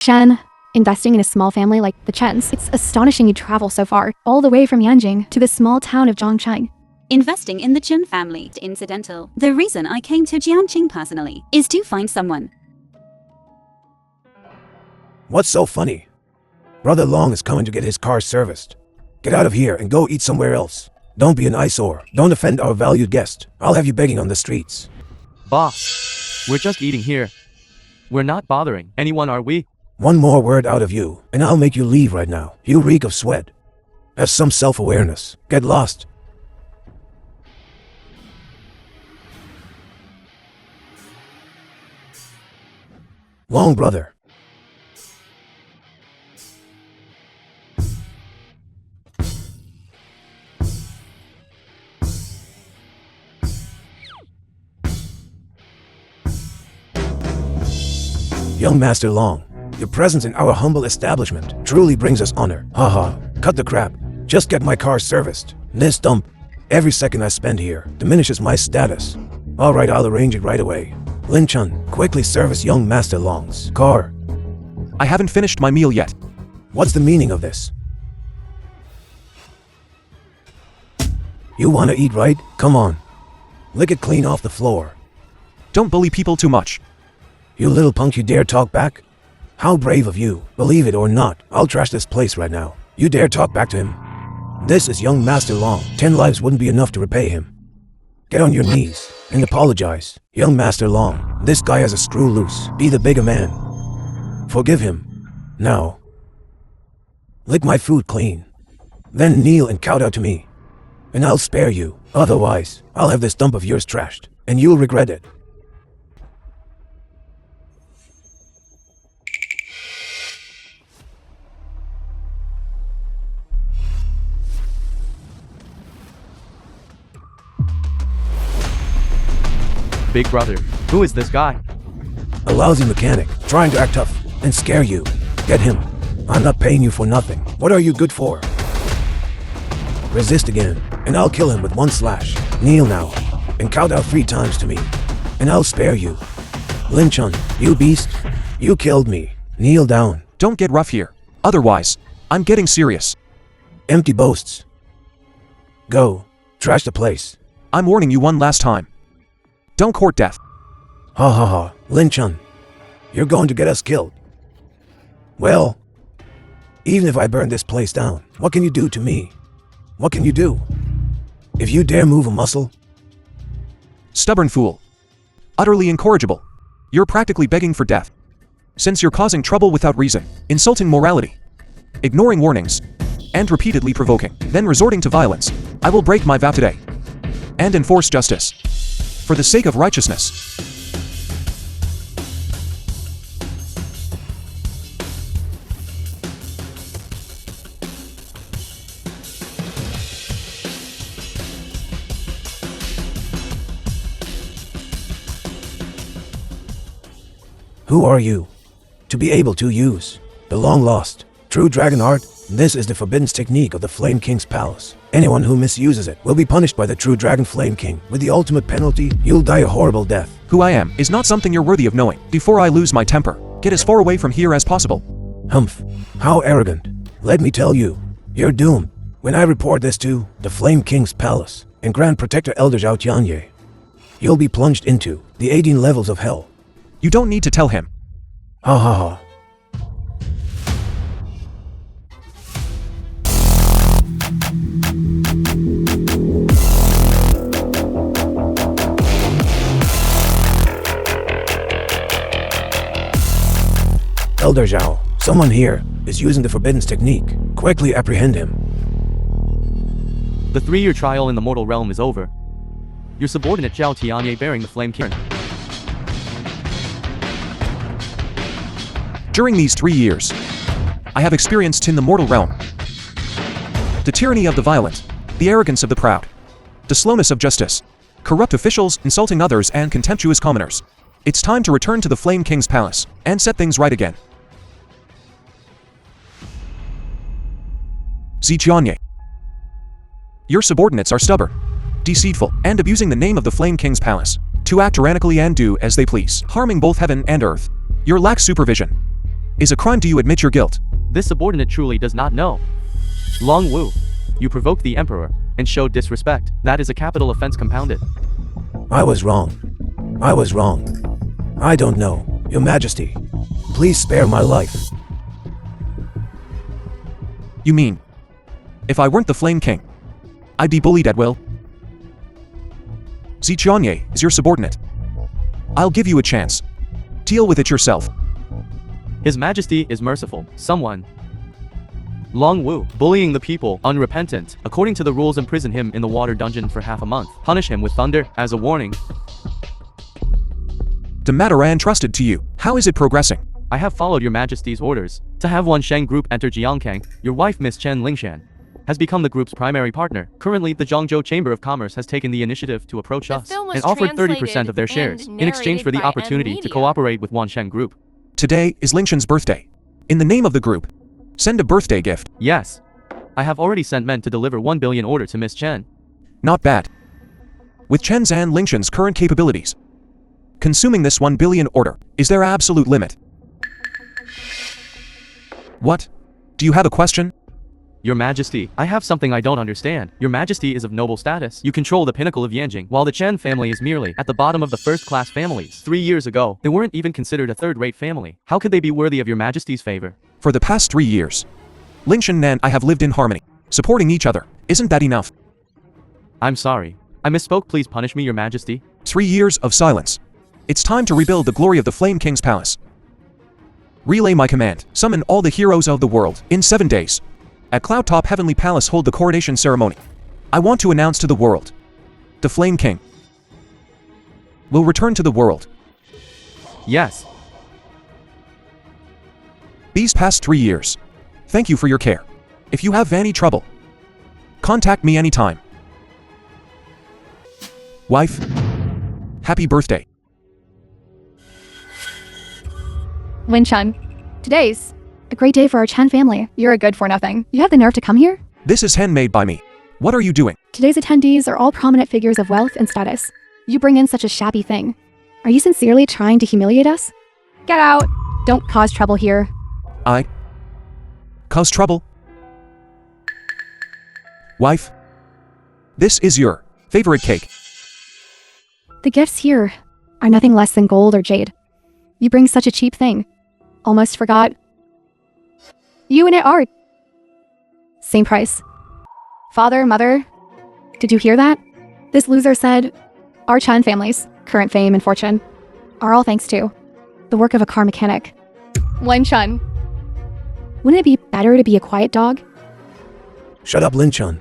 Shen, investing in a small family like the Chens, it's astonishing you travel so far, all the way from Yanjing to the small town of Zhongcheng. Investing in the Chen family is incidental. The reason I came to Jiangqing personally is to find someone. What's so funny? Brother Long is coming to get his car serviced. Get out of here and go eat somewhere else. Don't be an eyesore. Don't offend our valued guest. I'll have you begging on the streets. Boss, we're just eating here. We're not bothering anyone, are we? One more word out of you, and I'll make you leave right now. You reek of sweat. Have some self-awareness. Get lost. Long brother. Young Master Long, your presence in our humble establishment truly brings us honor. Haha, cut the crap. Just get my car serviced. This dump, every second I spend here, diminishes my status. Alright, I'll arrange it right away. Lin Chun, quickly service young Master Long's car. I haven't finished my meal yet. What's the meaning of this? You wanna eat, right? Come on. Lick it clean off the floor. Don't bully people too much. You little punk, you dare talk back? How brave of you. Believe it or not, I'll trash this place right now. You dare talk back to him? This is young Master Long. 10 lives wouldn't be enough to repay him. Get on your knees and apologize. Young Master Long, this guy has a screw loose. Be the bigger man. Forgive him. Now. Lick my food clean. Then kneel and kowtow to me. And I'll spare you. Otherwise, I'll have this dump of yours trashed. And you'll regret it. Big brother, who is this guy? A lousy mechanic, trying to act tough and scare you. Get him. I'm not paying you for nothing. What are you good for? Resist again, and I'll kill him with one slash. Kneel now, and kowtow 3 times to me, and I'll spare you. Lin Chun, you beast, you killed me. Kneel down. Don't get rough here. Otherwise, I'm getting serious. Empty boasts. Go, trash the place. I'm warning you one last time. Don't court death. Ha ha ha, Lin Chun, you're going to get us killed. Well, even if I burn this place down, what can you do to me? What can you do? If you dare move a muscle? Stubborn fool. Utterly incorrigible. You're practically begging for death. Since you're causing trouble without reason, insulting morality, ignoring warnings, and repeatedly provoking, then resorting to violence, I will break my vow today and enforce justice. For the sake of righteousness. Who are you? To be able to use the long-lost true dragon art? This is the forbidden technique of the Flame King's palace. Anyone who misuses it will be punished by the true Dragon Flame King. With the ultimate penalty, you'll die a horrible death. Who I am is not something you're worthy of knowing. Before I lose my temper, get as far away from here as possible. Humph, how arrogant. Let me tell you, you're doomed. When I report this to the Flame King's palace and Grand Protector Elder Zhao Tianye, you'll be plunged into the 18 levels of hell. You don't need to tell him. Ha ha ha. Elder Zhao, someone here is using the forbidden technique. Quickly apprehend him. The 3-year trial in the mortal realm is over. Your subordinate Zhao Tianye bearing the Flame King. During these 3 years, I have experienced in the mortal realm the tyranny of the violent, the arrogance of the proud, the slowness of justice, corrupt officials insulting others and contemptuous commoners. It's time to return to the Flame King's palace and set things right again. Zijianye. Your subordinates are stubborn, deceitful, and abusing the name of the Flame King's palace to act tyrannically and do as they please, harming both heaven and earth. You lack supervision. Is a crime. Do you admit your guilt? This subordinate truly does not know. Long Wu, you provoked the emperor and showed disrespect. That is a capital offense compounded. I was wrong. I was wrong. I don't know, Your Majesty. Please spare my life. You mean, if I weren't the Flame King, I'd be bullied at will? Zichanye is your subordinate. I'll give you a chance. Deal with it yourself. His Majesty is merciful. Someone. Long Wu, bullying the people, unrepentant. According to the rules, imprison him in the water dungeon for half a month. Punish him with thunder as a warning. The matter I entrusted to you. How is it progressing? I have followed Your Majesty's orders to have Wan Sheng Group enter Jiangkang. Your wife, Miss Chen Lingshan, has become the group's primary partner. Currently, the Zhangzhou Chamber of Commerce has taken the initiative to approach us and offered 30% of their shares in exchange for the opportunity to cooperate with Wan Sheng Group. Today is Lingshan's birthday. In the name of the group, send a birthday gift. Yes. I have already sent men to deliver 1 billion order to Miss Chen. Not bad. With Chen's and Lingshan's current capabilities, consuming this 1 billion order is their absolute limit. What? Do you have a question? Your Majesty, I have something I don't understand. Your Majesty is of noble status. You control the pinnacle of Yanjing, while the Chen family is merely at the bottom of the first-class families. 3 years ago, they weren't even considered a third-rate family. How could they be worthy of Your Majesty's favor? For the past 3 years, Lingshan and I have lived in harmony, supporting each other. Isn't that enough? I'm sorry. I misspoke. Please punish me, Your Majesty. 3 years of silence. It's time to rebuild the glory of the Flame King's palace. Relay my command. Summon all the heroes of the world. In 7 days, at Cloud Top Heavenly Palace, hold the coronation ceremony. I want to announce to the world, the Flame King will return to the world. Yes. These past 3 years, thank you for your care. If you have any trouble, contact me anytime. Wife, happy birthday. Lin Chen, today's a great day for our Chen family. You're a good for nothing. You have the nerve to come here? This is handmade by me. What are you doing? Today's attendees are all prominent figures of wealth and status. You bring in such a shabby thing. Are you sincerely trying to humiliate us? Get out. Don't cause trouble here. I cause trouble? Wife, this is your favorite cake. The gifts here are nothing less than gold or jade. You bring such a cheap thing. Almost forgot. You and it are same price. Father, mother, did you hear that? This loser said, our Chen family's current fame and fortune are all thanks to the work of a car mechanic. Lin Chen. Wouldn't it be better to be a quiet dog? Shut up, Lin Chun.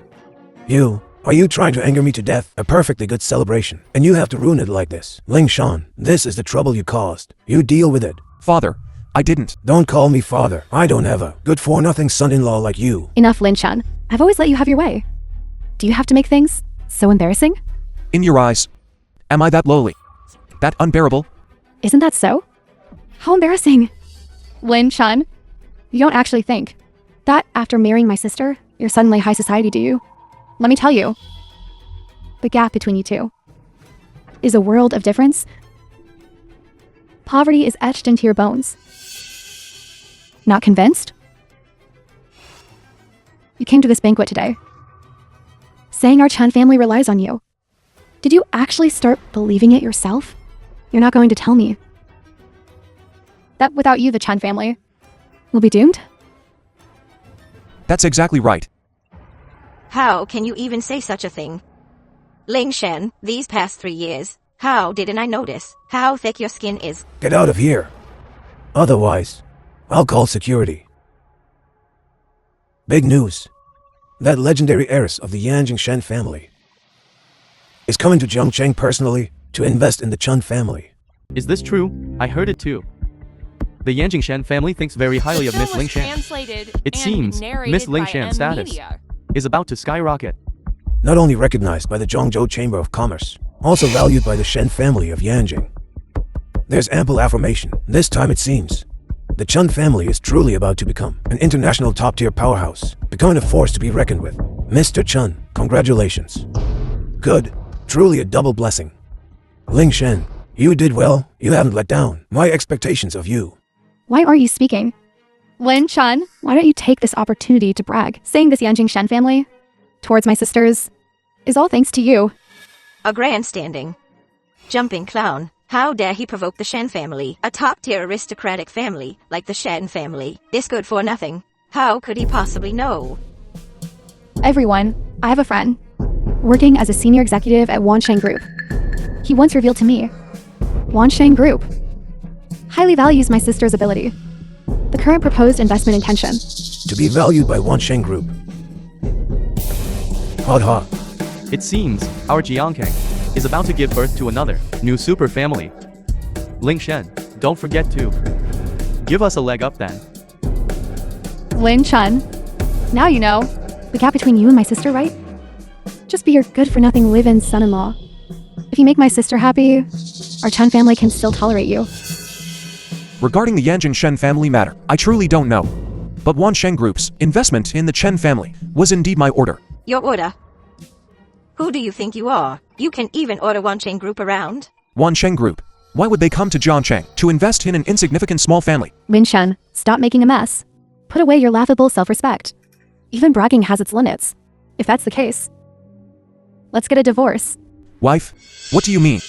Are you trying to anger me to death? A perfectly good celebration, and you have to ruin it like this. Ling Shan, this is the trouble you caused. You deal with it. Father, I didn't. Don't call me father. I don't have a good-for-nothing son-in-law like you. Enough, Lin Chen. I've always let you have your way. Do you have to make things so embarrassing? In your eyes, am I that lowly? That unbearable? Isn't that so? How embarrassing. Lin Chen, you don't actually think that after marrying my sister, you're suddenly high society, do you? Let me tell you, the gap between you two is a world of difference. Poverty is etched into your bones. Not convinced? You came to this banquet today, saying our Chen family relies on you. Did you actually start believing it yourself? You're not going to tell me that without you, the Chen family will be doomed? That's exactly right. How can you even say such a thing? Ling Shen, these past 3 years, how didn't I notice how thick your skin is? Get out of here. Otherwise, I'll call security. Big news. That legendary heiress of the Yanjing Shen family is coming to Zhongcheng personally to invest in the Chun family. Is this true? I heard it too. The Yanjing Shen family thinks very highly of Miss Ling Shan. It seems Miss Ling Shan's status is about to skyrocket. Not only recognized by the Zhangzhou Chamber of Commerce, also valued by the Shen family of Yanjing. There's ample affirmation. This time it seems the Chun family is truly about to become an international top-tier powerhouse, becoming a force to be reckoned with. Mr. Chun, congratulations. Good. Truly a double blessing. Ling Shen, you did well. You haven't let down my expectations of you. Why aren't you speaking? Lin Chun, why don't you take this opportunity to brag? Saying this Yanjing Shen family towards my sisters is all thanks to you. A grandstanding, jumping clown. How dare he provoke the Shen family, a top-tier aristocratic family like the Shen family. This good for nothing. How could he possibly know? Everyone, I have a friend working as a senior executive at Wansheng Group. He once revealed to me, Wansheng Group highly values my sister's ability. The current proposed investment intention. To be valued by Wansheng Group. Hot hot. It seems our Jiangkang is about to give birth to another new super family. Ling Shen, don't forget to give us a leg up then. Lin Chun, now you know the gap between you and my sister, right? Just be your good-for-nothing live-in son-in-law. If you make my sister happy, our Chun family can still tolerate you. Regarding the Yanjing Shen family matter, I truly don't know. But Wansheng Group's investment in the Chen family was indeed my order. Your order? Who do you think you are? You can even order Wansheng Group around? Wansheng Group. Why would they come to Jiangcheng to invest in an insignificant small family? Lin Chun, stop making a mess. Put away your laughable self-respect. Even bragging has its limits. If that's the case, let's get a divorce. Wife, what do you mean?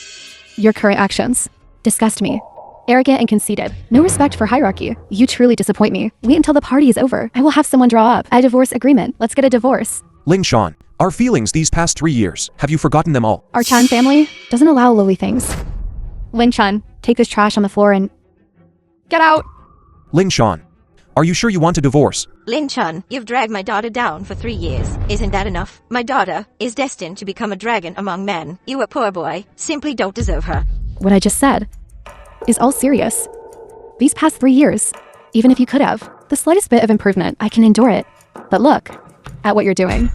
Your current actions disgust me. Arrogant and conceited. No respect for hierarchy. You truly disappoint me. Wait until the party is over. I will have someone draw up a divorce agreement. Let's get a divorce. Ling Shan, our feelings these past 3 years, have you forgotten them all? Our Chan family doesn't allow lowly things. Lin Chun, take this trash on the floor and get out. Ling Shan, are you sure you want a divorce? Lin Chun, you've dragged my daughter down for 3 years. Isn't that enough? My daughter is destined to become a dragon among men. You, a poor boy, simply don't deserve her. What I just said is all serious. These past 3 years, even if you could have the slightest bit of improvement, I can endure it. But look at what you're doing.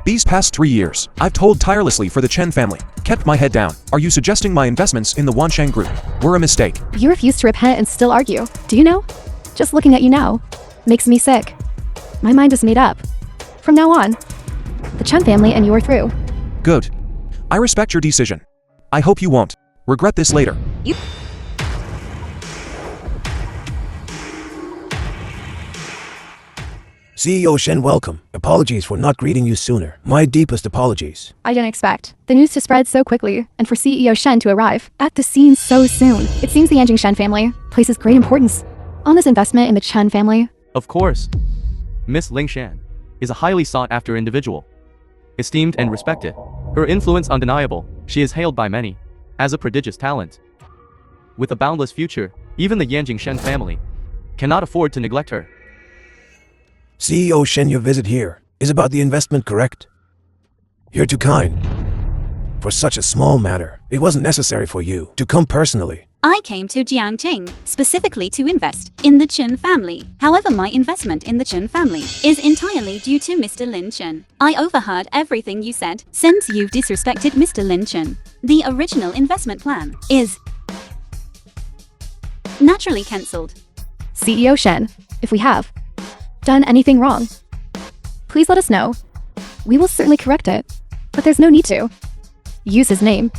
These past 3 years, I've toiled tirelessly for the Chen family, kept my head down. Are you suggesting my investments in the Wansheng Group were a mistake? You refuse to repent and still argue. Do you know? Just looking at you now makes me sick. My mind is made up. From now on, the Chen family and you are through. Good. I respect your decision. I hope you won't regret this later. CEO Shen, welcome. Apologies for not greeting you sooner. My deepest apologies. I didn't expect the news to spread so quickly and for CEO Shen to arrive at the scene so soon. It seems the Yanjing Shen family places great importance on this investment in the Chen family. Of course. Miss Ling Shan is a highly sought-after individual, esteemed and respected. Her influence undeniable. She is hailed by many as a prodigious talent. With a boundless future, even the Yanjing Shen family cannot afford to neglect her. CEO Shen, your visit here is about the investment, correct? You're too kind. For such a small matter, it wasn't necessary for you to come personally. I came to Jiangcheng specifically to invest in the Chen family. However, my investment in the Chen family is entirely due to Mr. Lin Chen. I overheard everything you said. Since you've disrespected Mr. Lin Chen, the original investment plan is naturally cancelled. CEO Shen, if we have done anything wrong, please let us know. We will certainly correct it, but there's no need to use his name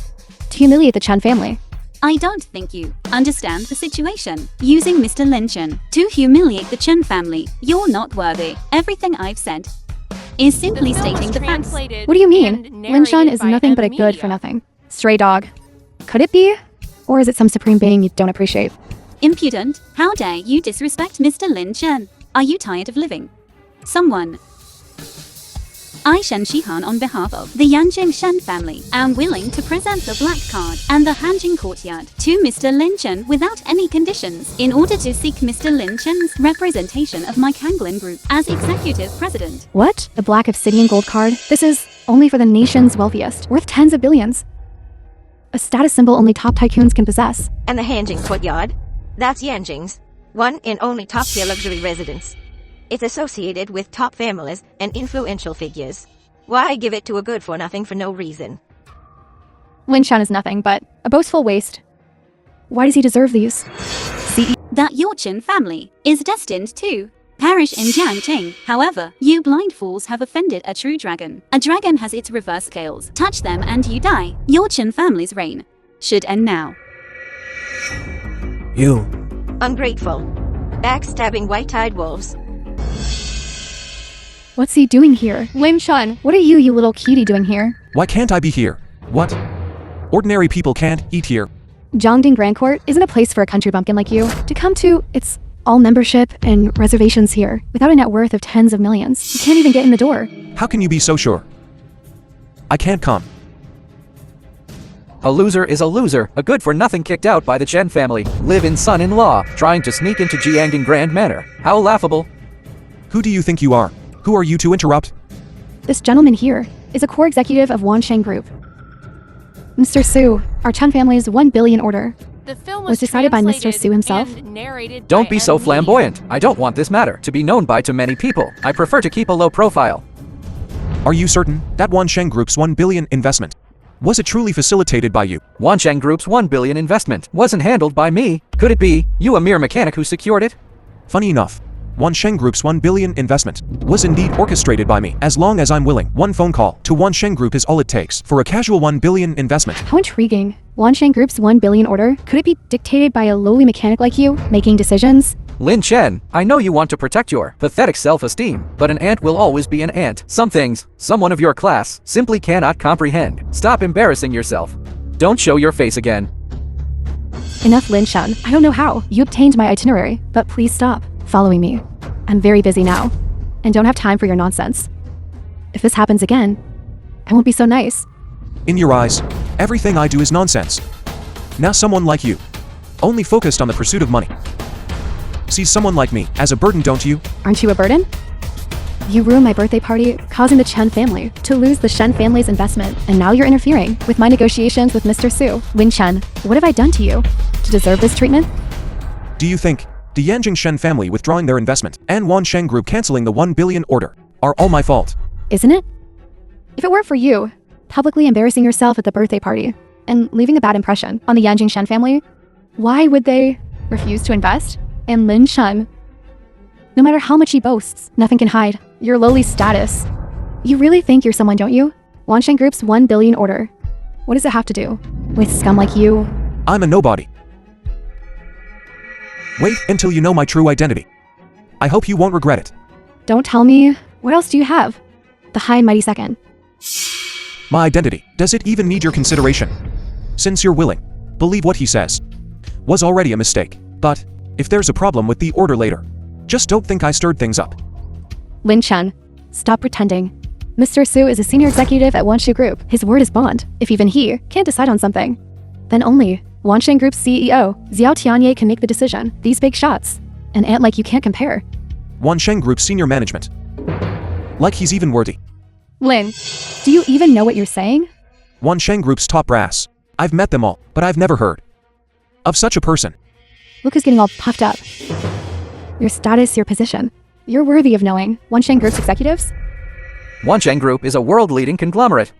to humiliate the Chen family. I don't think you understand the situation. Using Mr. Lin Chen to humiliate the Chen family, you're not worthy. Everything I've said is simply stating the facts. What do you mean? Lin Shan is nothing but a good for nothing stray dog. Could it be? Or is it some supreme being you don't appreciate? Impudent! How dare you disrespect Mr. Lin Chen? Are you tired of living? Someone. I, Shen Shihan, on behalf of the Yanjing Shen family, am willing to present the black card and the Hanjing courtyard to Mr. Lin Chen without any conditions in order to seek Mr. Lin Chen's representation of my Kanglin group as executive president. What? The black obsidian gold card? This is only for the nation's wealthiest, worth tens of billions. A status symbol only top tycoons can possess. And the Hanjing courtyard? That's Yanjing's one and only top-tier luxury residence. It's associated with top families and influential figures. Why give it to a good-for-nothing for no reason? Lin Shan is nothing but a boastful waste. Why does he deserve these? That your Chen family is destined to perish in Jiangcheng. However, you blind fools have offended a true dragon. A dragon has its reverse scales. Touch them and you die. Your Chen family's reign should end now. You. Ungrateful. backstabbing white-eyed wolves. What's he doing here? Lin Chun, what are you little cutie doing here? Why can't I be here? What? Ordinary people can't eat here. Zhongding Grand Court isn't a place for a country bumpkin like you to come to. It's all membership and reservations here. Without a net worth of tens of millions, you can't even get in the door. How can you be so sure? I can't come. A loser is a loser, a good-for-nothing kicked out by the Chen family, live-in son-in-law, trying to sneak into Jiangding Grand Manor. How laughable. Who do you think you are? Who are you to interrupt? This gentleman here is a core executive of Wansheng Group. Mr. Su, our Chen family's 1 billion order The film was decided by Mr. Su himself. Don't be so flamboyant. I don't want this matter to be known by too many people. I prefer to keep a low profile. Are you certain that Wansheng Group's 1 billion investment was it truly facilitated by you? Wansheng Group's 1 billion investment wasn't handled by me. Could it be you, a mere mechanic who secured it? Funny enough, Wansheng Group's 1 billion investment was indeed orchestrated by me. As long as I'm willing, one phone call to Wansheng Group is all it takes for a casual 1 billion investment. How intriguing. Wansheng Group's 1 billion order, could it be dictated by a lowly mechanic like you, making decisions? Lin Chen, I know you want to protect your pathetic self-esteem, but an ant will always be an ant. Some things, someone of your class, simply cannot comprehend. Stop embarrassing yourself. Don't show your face again. Enough, Lin Chun. I don't know how. You obtained my itinerary, but please stop following me. I'm very busy now, and don't have time for your nonsense. If this happens again, I won't be so nice. In your eyes, everything I do is nonsense. Now someone like you, only focused on the pursuit of money, sees someone like me as a burden, don't you? Aren't you a burden? You ruined my birthday party, causing the Chen family to lose the Shen family's investment, and now you're interfering with my negotiations with Mr. Su. Lin Chen, what have I done to you to deserve this treatment? Do you think the Yanjing Shen family withdrawing their investment and Wansheng Group canceling the 1 billion order are all my fault? Isn't it? If it weren't for you, publicly embarrassing yourself at the birthday party and leaving a bad impression on the Yanjing Shen family, why would they refuse to invest in Lin Chen? No matter how much he boasts, nothing can hide your lowly status. You really think you're someone, don't you? Wansheng Group's 1 billion order. What does it have to do with scum like you? I'm a nobody. Wait until you know my true identity. I hope you won't regret it. Don't tell me. What else do you have? The high and mighty second. My identity, does it even need your consideration? Since you're willing, believe what he says. Was already a mistake. But if there's a problem with the order later, just don't think I stirred things up. Lin Chen, stop pretending. Mr. Su is a senior executive at Wanshu Group. His word is bond. If even he can't decide on something, then only Wansheng Group's CEO, Xiao Tianye, can make the decision. These big shots. An ant like you can't compare. Wansheng Group's senior management. Like he's even worthy. Lin, do you even know what you're saying? Wansheng Group's top brass. I've met them all, but I've never heard of such a person. Look who's getting all puffed up. Your status, your position. You're worthy of knowing Wansheng Group's executives? Wansheng Group is a world-leading conglomerate.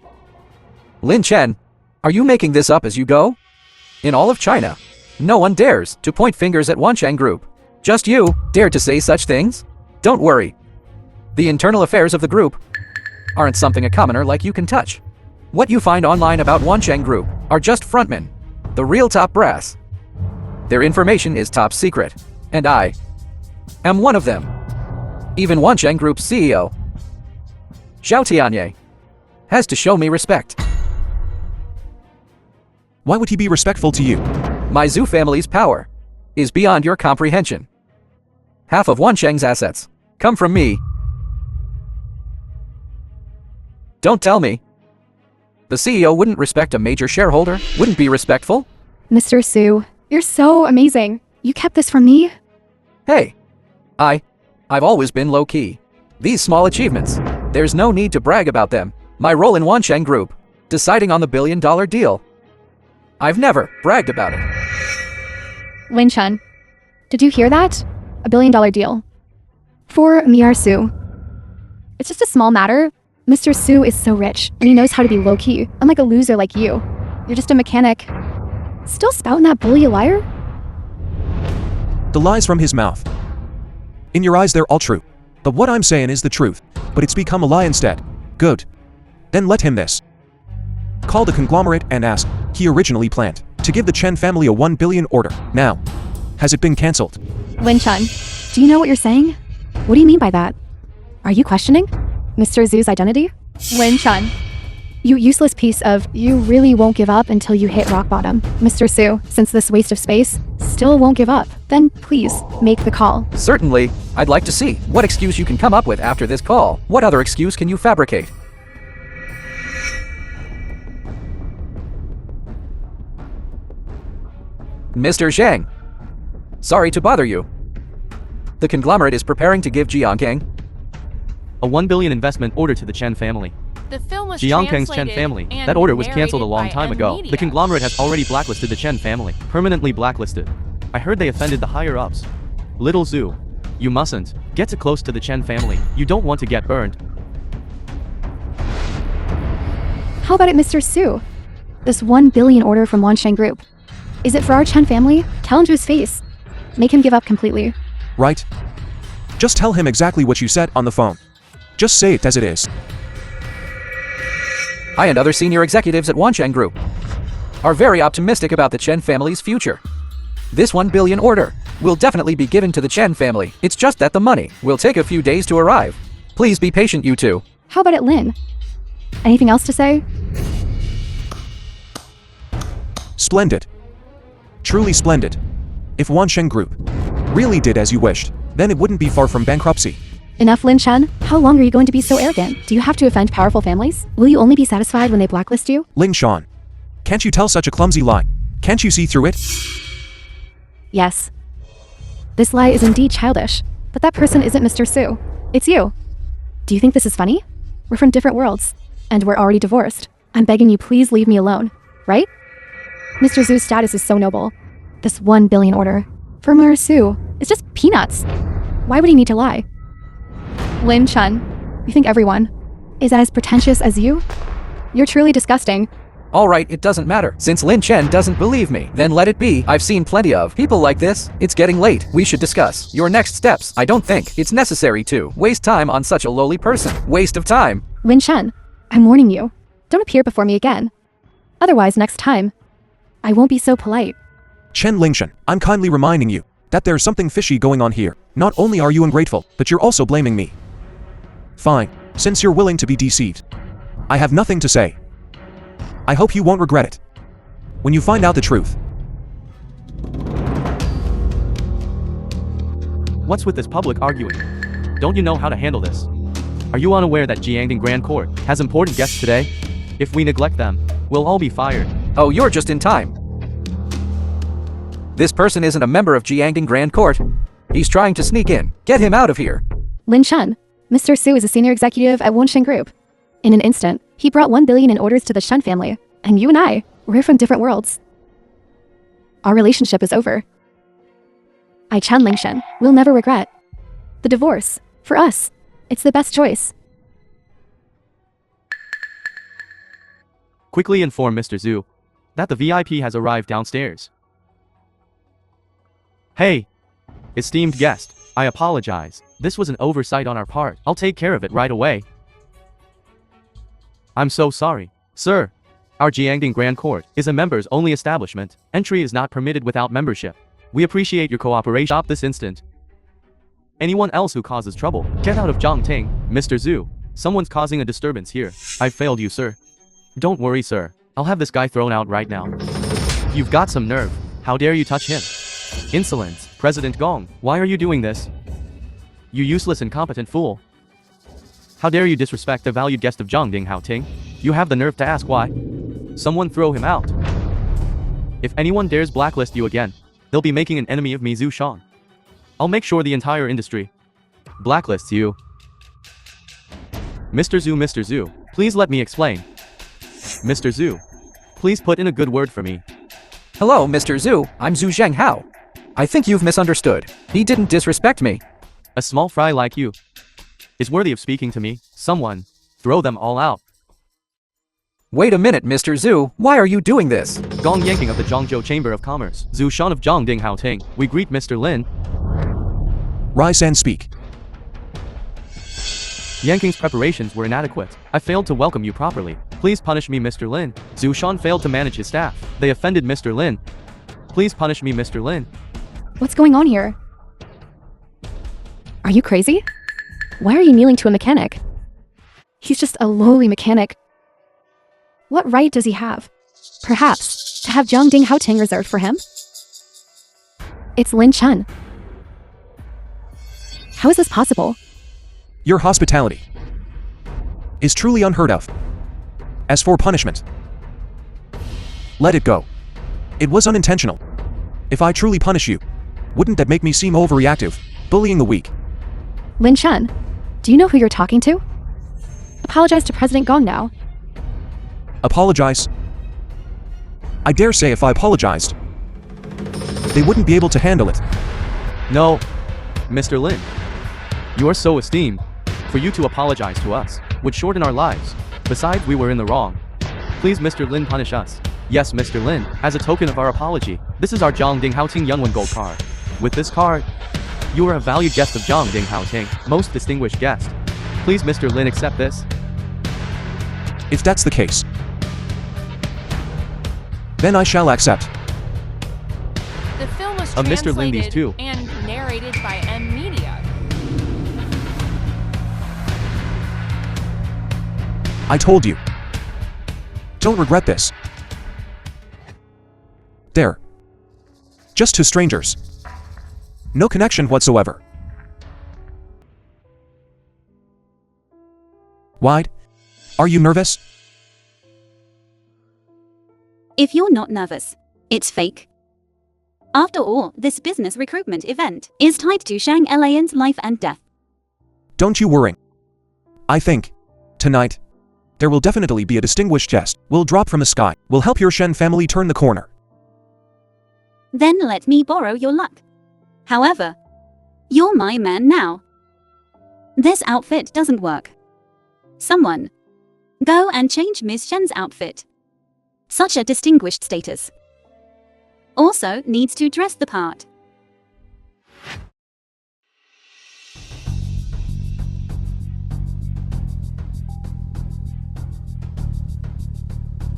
Lin Chen, are you making this up as you go? In all of China, no one dares to point fingers at Wansheng Group. Just you dare to say such things? Don't worry. The internal affairs of the group aren't something a commoner like you can touch. What you find online about Wansheng Group are just frontmen, the real top brass. Their information is top secret, and I am one of them. Even Wansheng Group's CEO, Xiao Tianye, has to show me respect. Why would he be respectful to you? My Zhu family's power is beyond your comprehension. Half of Wansheng's assets come from me. Don't tell me. The CEO wouldn't respect a major shareholder, wouldn't be respectful? Mr. Su, you're so amazing. You kept this from me? Hey, I've always been low-key. These small achievements, there's no need to brag about them. My role in Wansheng Group, deciding on the billion-dollar deal, I've never bragged about it. Lin Chen, did you hear that? $1 billion deal. For Miar Su. It's just a small matter. Mr. Su is so rich, and he knows how to be low-key, unlike a loser like you. You're just a mechanic. Still spouting that bully, a liar? The lies from his mouth. In your eyes, they're all true. But what I'm saying is the truth. But it's become a lie instead. Good. Then let him this. Call the conglomerate and ask. He originally planned to give the Chen family a 1 billion order. Now, Has it been cancelled? Lin Chun, do you know what you're saying? What do you mean by that? Are you questioning Mr. Zhu's identity? Lin Chun, you useless piece of, you really won't give up until you hit rock bottom. Mr. Su, since this waste of space still won't give up, then please make the call. Certainly. I'd like to see what excuse you can come up with after this call. What other excuse can you fabricate? Mr. Zhang. Sorry to bother you. The conglomerate is preparing to give Jiangkang A 1 billion investment order to the Chen family. The film was Jiangkang's Chen family. and That order was narrated cancelled a long by time ago. Media. The conglomerate has already blacklisted the Chen family. Permanently blacklisted. I heard they offended the higher-ups. Little Zhu, you mustn't get too close to the Chen family. You don't want to get burned. How about it, Mr. Su? This 1 billion order from Wansheng Group. Is it for our Chen family? Tell him to his face. Make him give up completely. Right? Just tell him exactly what you said on the phone. Just say it as it is. I and other senior executives at Wansheng Group are very optimistic about the Chen family's future. This 1 billion order will definitely be given to the Chen family. It's just that the money will take a few days to arrive. Please be patient, you two. How about it, Lin? Anything else to say? Splendid. Truly splendid. If Wansheng Group really did as you wished, then it wouldn't be far from bankruptcy. Enough, Lin Chen. How long are you going to be so arrogant? Do you have to offend powerful families? Will you only be satisfied when they blacklist you? Ling Shan, can't you tell such a clumsy lie? Can't you see through it? Yes. This lie is indeed childish, but that person isn't Mr. Su. It's you. Do you think this is funny? We're from different worlds, and we're already divorced. I'm begging you, please leave me alone, right? Mr. Zhu's status is so noble. This 1 billion order for Mr. Su is just peanuts. Why would he need to lie? Lin Chun, you think everyone is as pretentious as you? You're truly disgusting. Alright, it doesn't matter. Since Lin Chen doesn't believe me, then let it be. I've seen plenty of people like this. It's getting late. We should discuss your next steps. I don't think it's necessary to waste time on such a lowly person. Waste of time. Lin Chen, I'm warning you. Don't appear before me again. Otherwise, next time, I won't be so polite. Chen Lingshan, I'm kindly reminding you that there's something fishy going on here. Not only are you ungrateful, but you're also blaming me. Fine, since you're willing to be deceived, I have nothing to say. I hope you won't regret it when you find out the truth. What's with this public arguing? Don't you know how to handle this? Are you unaware that Jiangding Grand Court has important guests today? If we neglect them, we'll all be fired. Oh, you're just in time. This person isn't a member of Jiangding Grand Court. He's trying to sneak in. Get him out of here. Lin Chen, Mr. Su is a senior executive at Wansheng Group. In an instant, he brought 1 billion in orders to the Shen family, and you and I, we're from different worlds. Our relationship is over. I, Chen Lingshan, will never regret. The divorce, for us, it's the best choice. Quickly inform Mr. Zhu that the VIP has arrived downstairs. Hey, esteemed guest, I apologize. This was an oversight on our part. I'll take care of it right away. I'm so sorry. Sir, our Jiangding Grand Court is a members-only establishment. Entry is not permitted without membership. We appreciate your cooperation. Stop this instant. Anyone else who causes trouble, get out of Zhongting. Mr. Zhu, someone's causing a disturbance here. I've failed you, sir. Don't worry, sir. I'll have this guy thrown out right now. You've got some nerve. How dare you touch him? Insolence. President Gong, why are you doing this? You useless incompetent fool. How dare you disrespect the valued guest of Zhongding Haoting? You have the nerve to ask why? Someone throw him out. If anyone dares blacklist you again, they'll be making an enemy of me, Zhu Shan. I'll make sure the entire industry blacklists you. Mr. Zhu, please let me explain. Mr. Zhu, please put in a good word for me. Hello, Mr. Zhu. I'm Zhu Zhenghao. I think you've misunderstood. He didn't disrespect me. A small fry like you is worthy of speaking to me. Someone, throw them all out. Wait a minute, Mr. Zhu. Why are you doing this? Gong Yanking of the Zhangzhou Chamber of Commerce. Zhu Shan of Zhongding Haoting. We greet Mr. Lin. Rise and speak. Yanking's preparations were inadequate. I failed to welcome you properly. Please punish me, Mr. Lin. Zhu Shan failed to manage his staff. They offended Mr. Lin. Please punish me, Mr. Lin. What's going on here? Are you crazy? Why are you kneeling to a mechanic? He's just a lowly mechanic. What right does he have? Perhaps to have Jiang Ding Haoting reserved for him? It's Lin Chen. How is this possible? Your hospitality is truly unheard of. As for punishment, let it go. It was unintentional. If I truly punish you, wouldn't that make me seem overreactive, bullying the weak? Lin Chen, do you know who you're talking to? Apologize to President Gong now. Apologize? I dare say if I apologized, they wouldn't be able to handle it. No, Mr. Lin. You are so esteemed. For you to apologize to us would shorten our lives. Besides, we were in the wrong. Please, Mr. Lin, punish us. Yes, Mr. Lin, as a token of our apology, this is our Jiang Ding Haoting Yungwen Gold card. With this card, you are a valued guest of Jiang Ding Haoting, most distinguished guest. Please, Mr. Lin, accept this. If that's the case, then I shall accept. The film was Mr. Lin, these translated two. and narrated by M Media. I told you. Don't regret this. There. Just two strangers. No connection whatsoever. Wide? Are you nervous? If you're not nervous, it's fake. After all, this business recruitment event is tied to Shang Elian's life and death. Don't you worry. I think, tonight, there will definitely be a distinguished guest. Will drop from the sky. Will help your Shen family turn the corner. Then let me borrow your luck. However, you're my man now. This outfit doesn't work. Someone, go and change Miss Shen's outfit. Such a distinguished status. Also needs to dress the part.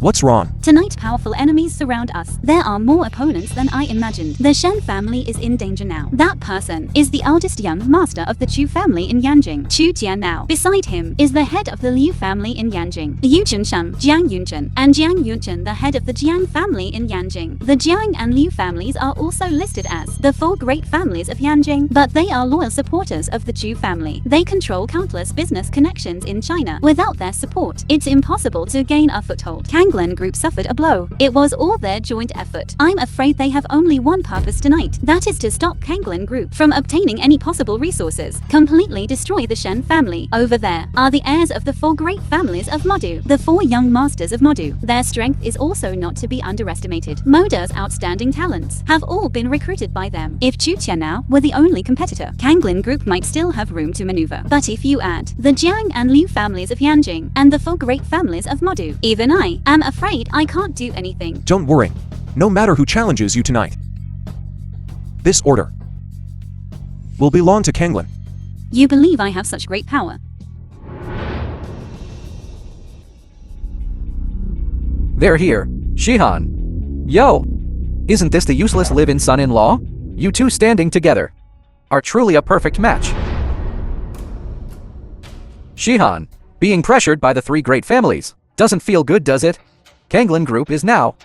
What's wrong? Tonight, powerful enemies surround us. There are more opponents than I imagined. The Shen family is in danger now. That person is the eldest young master of the Chu family in Yanjing, Chu Jianao. Beside him is the head of the Liu family in Yanjing, Yu Chunshan, Jiang Yunchen, and Jiang Yunchen, the head of the Jiang family in Yanjing. The Jiang and Liu families are also listed as the four great families of Yanjing, but they are loyal supporters of the Chu family. They control countless business connections in China. Without their support, it's impossible to gain a foothold. Kanglen Group suffered a blow. It was all their joint effort. I'm afraid they have only one purpose tonight. That is to stop Kanglen Group from obtaining any possible resources. Completely destroy the Shen family. Over there are the heirs of the four great families of Modu, the four young masters of Modu. Their strength is also not to be underestimated. Moda's outstanding talents have all been recruited by them. If Chu Tianao were the only competitor, Kanglen Group might still have room to maneuver. But if you add the Jiang and Liu families of Yanjing and the four great families of Modu, even I am afraid I can't do anything. Don't worry. No matter who challenges you tonight, this order will belong to Kanglen. You believe I have such great power? They're here. Shihan. Yo! Isn't this the useless live-in son-in-law? You two standing together are truly a perfect match. Shihan, being pressured by the three great families doesn't feel good, does it? Kanglen Group is now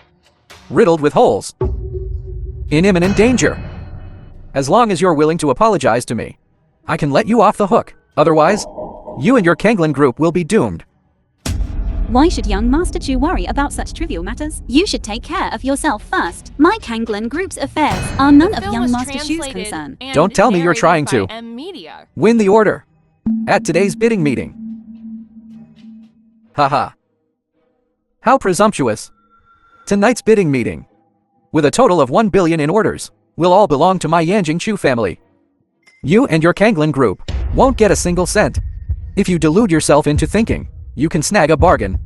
riddled with holes, in imminent danger. As long as you're willing to apologize to me, I can let you off the hook. Otherwise, you and your Kanglen Group will be doomed. Why should young Master Chu worry about such trivial matters? You should take care of yourself first. My Kanglen Group's affairs are none The of film young was Master Chu's translated concern. and Don't tell me you're narrated trying by to M Media. win the order at today's bidding meeting. Haha. How presumptuous. Tonight's bidding meeting, with a total of 1 billion in orders, will all belong to my Yanjing Chu family. You and your Kanglen Group won't get a single cent. If you delude yourself into thinking you can snag a bargain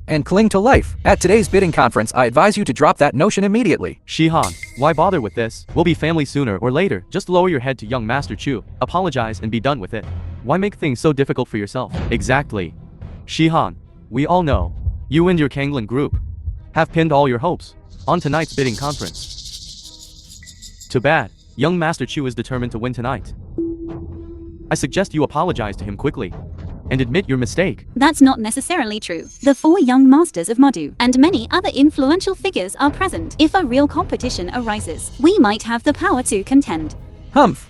and cling to life at today's bidding conference, I advise you to drop that notion immediately. Shihan, why bother with this? We'll be family sooner or later. Just lower your head to young Master Chu, apologize and be done with it. Why make things so difficult for yourself? Exactly. Shihan, we all know, you and your Kanglen Group have pinned all your hopes on tonight's bidding conference. Too bad, Young Master Chu is determined to win tonight. I suggest you apologize to him quickly and admit your mistake. That's not necessarily true. The 4 young masters of Modu and many other influential figures are present. If a real competition arises, we might have the power to contend. Humph.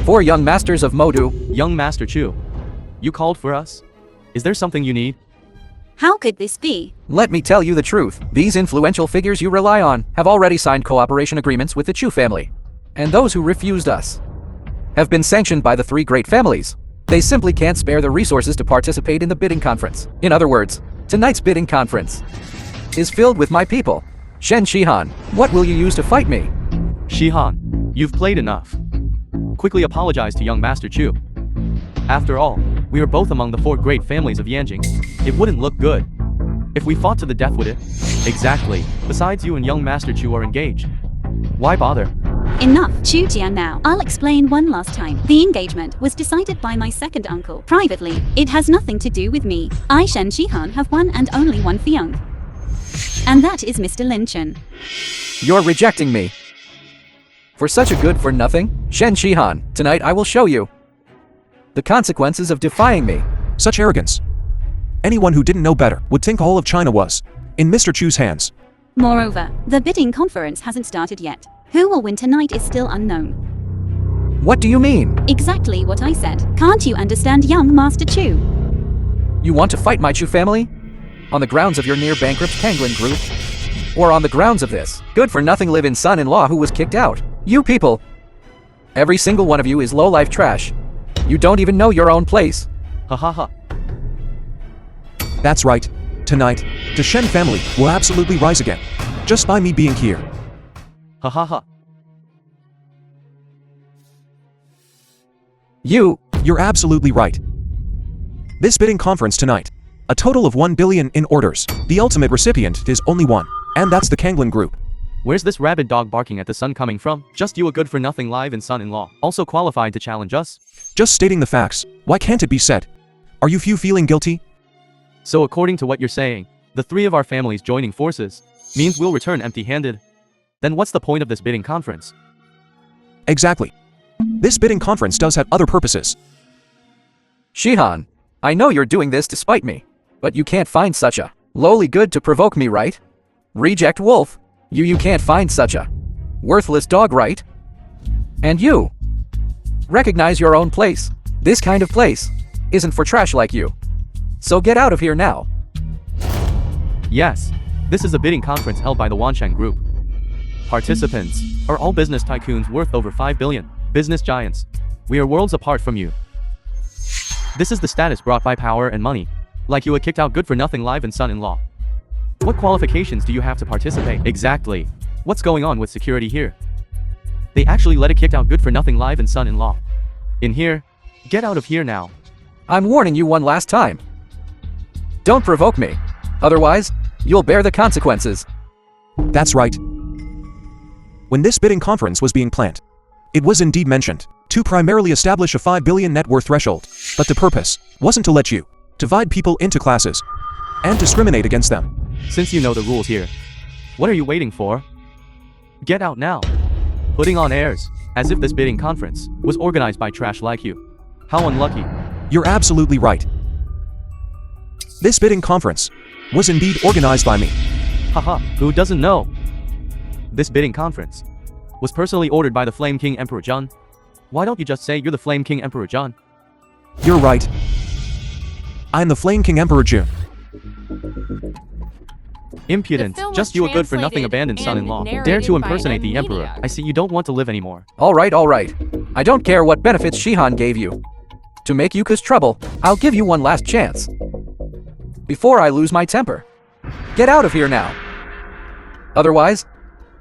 4 young masters of Modu. Young Master Chu, you called for us? Is there something you need? How could this be? Let me tell you the truth. These influential figures you rely on have already signed cooperation agreements with the Chu family. And those who refused us have been sanctioned by the 3 great families. They simply can't spare the resources to participate in the bidding conference. In other words, tonight's bidding conference is filled with my people. Shen Shihan, what will you use to fight me? Shihan, you've played enough. Quickly apologize to young Master Chu. After all, we are both among the 4 great families of Yanjing. It wouldn't look good if we fought to the death, would it? Exactly. Besides, you and young Master Chu are engaged. Why bother? Enough, Chu Jian now. I'll explain one last time. The engagement was decided by my second uncle. Privately, it has nothing to do with me. I, Shen Shihan, have one and only one fiancé. And that is Mr. Lin Chen. You're rejecting me. For such a good-for-nothing? Shen Shihan, tonight I will show you the consequences of defying me. Such arrogance. Anyone who didn't know better would think all of China was in Mr. Chu's hands. Moreover, the bidding conference hasn't started yet. Who will win tonight is still unknown. What do you mean? Exactly what I said. Can't you understand, young Master Chu? You want to fight my Chu family? On the grounds of your near-bankrupt Kanglin group? Or on the grounds of this good-for-nothing live-in son-in-law who was kicked out? You people! Every single one of you is low-life trash. You don't even know your own place. Ha ha ha. That's right. Tonight, the Shen family will absolutely rise again. Just by me being here. Ha ha ha. You're absolutely right. This bidding conference tonight. A total of 1 billion in orders. The ultimate recipient is only one. And that's the Kanglin group. Where's this rabid dog barking at the sun coming from? Just you, a good-for-nothing live-in son-in-law, also qualified to challenge us? Just stating the facts. Why can't it be said? Are you feeling guilty? So according to what you're saying, the 3 of our families joining forces means we'll return empty-handed. Then what's the point of this bidding conference? Exactly. This bidding conference does have other purposes. Shihan, I know you're doing this to spite me, but you can't find such a lowly good to provoke me, right? Reject wolf. You can't find such a worthless dog, right? And you recognize your own place. This kind of place isn't for trash like you. So get out of here now. Yes, this is a bidding conference held by the Wansheng Group. Participants are all business tycoons worth over 5 billion. Business giants. We are worlds apart from you. This is the status brought by power and money. Like you, a kicked out good-for-nothing live-in son-in-law. What qualifications do you have to participate? Exactly. What's going on with security here? They actually let a kicked out good-for-nothing live-in son-in-law in here. Get out of here now. I'm warning you one last time. Don't provoke me. Otherwise, you'll bear the consequences. That's right. When this bidding conference was being planned, it was indeed mentioned to primarily establish a 5 billion net worth threshold, but the purpose wasn't to let you divide people into classes and discriminate against them. Since you know the rules here, what are you waiting for? Get out now. Putting on airs, as if this bidding conference was organized by trash like you. How unlucky. You're absolutely right. This bidding conference was indeed organized by me. Haha, who doesn't know? This bidding conference was personally ordered by the Flame King Emperor Zhang. Why don't you just say you're the Flame King Emperor Zhang? You're right. I'm the Flame King Emperor Zhu. Impudent, just you, a good-for-nothing abandoned son-in-law. Dare to impersonate the Emperor. I see you don't want to live anymore. All right. I don't care what benefits Shihan gave you. To make you cause trouble, I'll give you one last chance. Before I lose my temper. Get out of here now. Otherwise,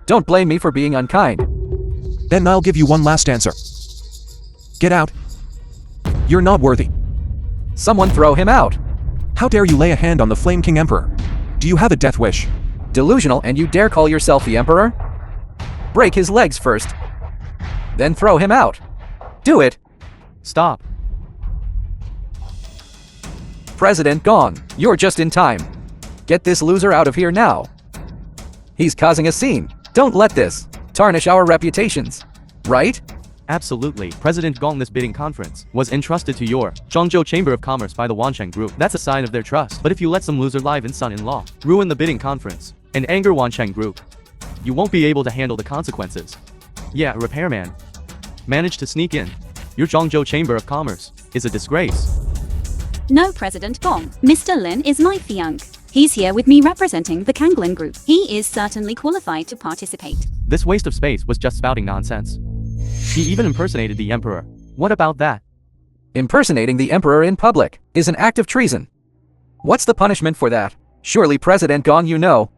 don't blame me for being unkind. Then I'll give you one last answer. Get out. You're not worthy. Someone throw him out. How dare you lay a hand on the Flame King Emperor? Do you have a death wish? Delusional, and you dare call yourself the Emperor? Break his legs first. Then throw him out. Do it. Stop. President Gong, you're just in time. Get this loser out of here now. He's causing a scene. Don't let this tarnish our reputations. Right? Absolutely. President Gong, this bidding conference was entrusted to your Zhangzhou Chamber of Commerce by the Wansheng Group. That's a sign of their trust. But if you let some loser live and son-in-law ruin the bidding conference and anger Wansheng Group, you won't be able to handle the consequences. Yeah, repairman managed to sneak in. Your Zhangzhou Chamber of Commerce is a disgrace. No, President Gong. Mr. Lin is my fiancé. He's here with me representing the Kanglin Group. He is certainly qualified to participate. This waste of space was just spouting nonsense. He even impersonated the emperor. What about that? Impersonating the emperor in public is an act of treason. What's the punishment for that? Surely President Gong, you know.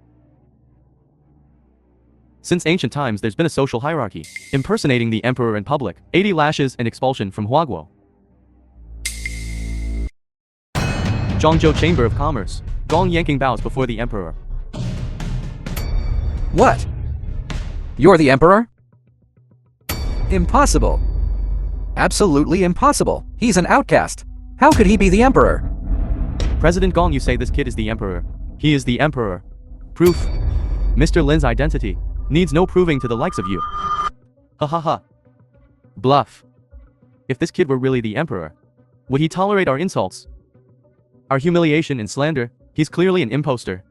Since ancient times, there's been a social hierarchy. Impersonating the emperor in public, 80 lashes and expulsion from Huaguo. Zhangzhou Chamber of Commerce. Gong yanking bows before the emperor. What? You're the emperor? Impossible. Absolutely impossible. He's an outcast. How could he be the emperor? President Gong, you say this kid is the emperor. He is the emperor. Proof. Mr. Lin's identity needs no proving to the likes of you. Ha ha ha. Bluff. If this kid were really the emperor, would he tolerate our insults? Our humiliation and slander? He's clearly an imposter.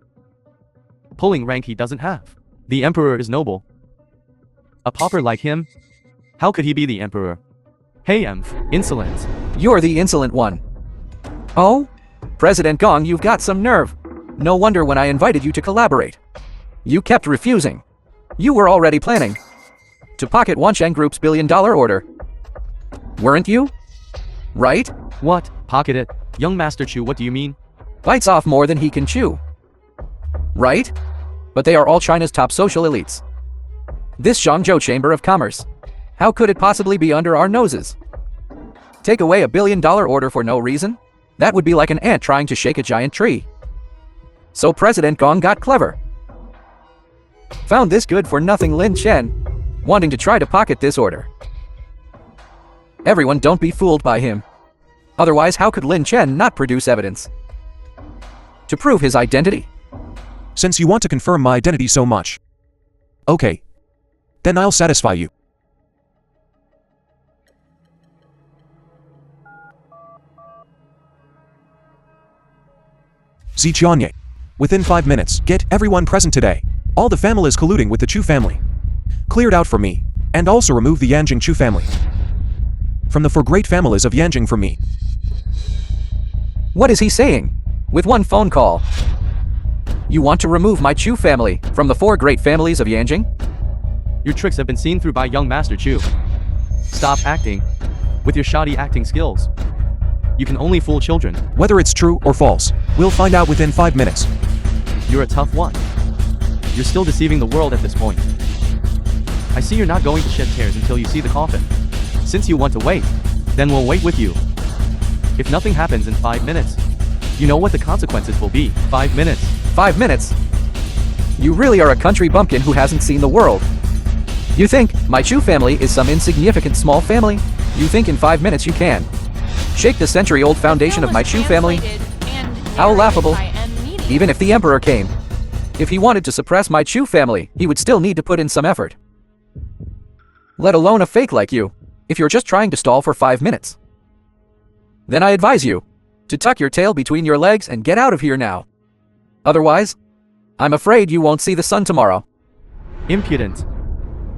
Pulling rank he doesn't have. The emperor is noble. A pauper like him? How could he be the emperor? Hey insolent. You're the insolent one. Oh? President Gong, you've got some nerve. No wonder when I invited you to collaborate, you kept refusing. You were already planning to pocket Wansheng Group's billion-dollar order. Weren't you? Right? What? Pocket it? Young Master Chu, what do you mean? Bites off more than he can chew. Right? But they are all China's top social elites. This Zhangzhou Chamber of Commerce, how could it possibly be under our noses? Take away a billion-dollar order for no reason? That would be like an ant trying to shake a giant tree. So President Gong got clever. Found this good-for-nothing Lin Chen wanting to try to pocket this order. Everyone don't be fooled by him. Otherwise, how could Lin Chen not produce evidence to prove his identity? Since you want to confirm my identity so much. Okay. Then I'll satisfy you. Ziqianye. Within 5 minutes, get everyone present today. All the families colluding with the Chu family cleared out for me, and also remove the Yanjing Chu family from the 4 great families of Yanjing for me. What is he saying? With one phone call, you want to remove my Chu family from the 4 great families of Yanjing? Your tricks have been seen through by young Master Chu. Stop acting with your shoddy acting skills. You can only fool children. Whether it's true or false, we'll find out within 5 minutes. You're a tough one. You're still deceiving the world at this point. I see you're not going to shed tears until you see the coffin. Since you want to wait, then we'll wait with you. If nothing happens in 5 minutes, you know what the consequences will be. 5 minutes. 5 minutes? You really are a country bumpkin who hasn't seen the world. You think my Chu family is some insignificant small family? You think in 5 minutes you can shake the century-old foundation of my Chu family? How laughable. Even if the emperor came, if he wanted to suppress my Chu family, he would still need to put in some effort. Let alone a fake like you, if you're just trying to stall for 5 minutes. Then I advise you to tuck your tail between your legs and get out of here now. Otherwise, I'm afraid you won't see the sun tomorrow. Impudent.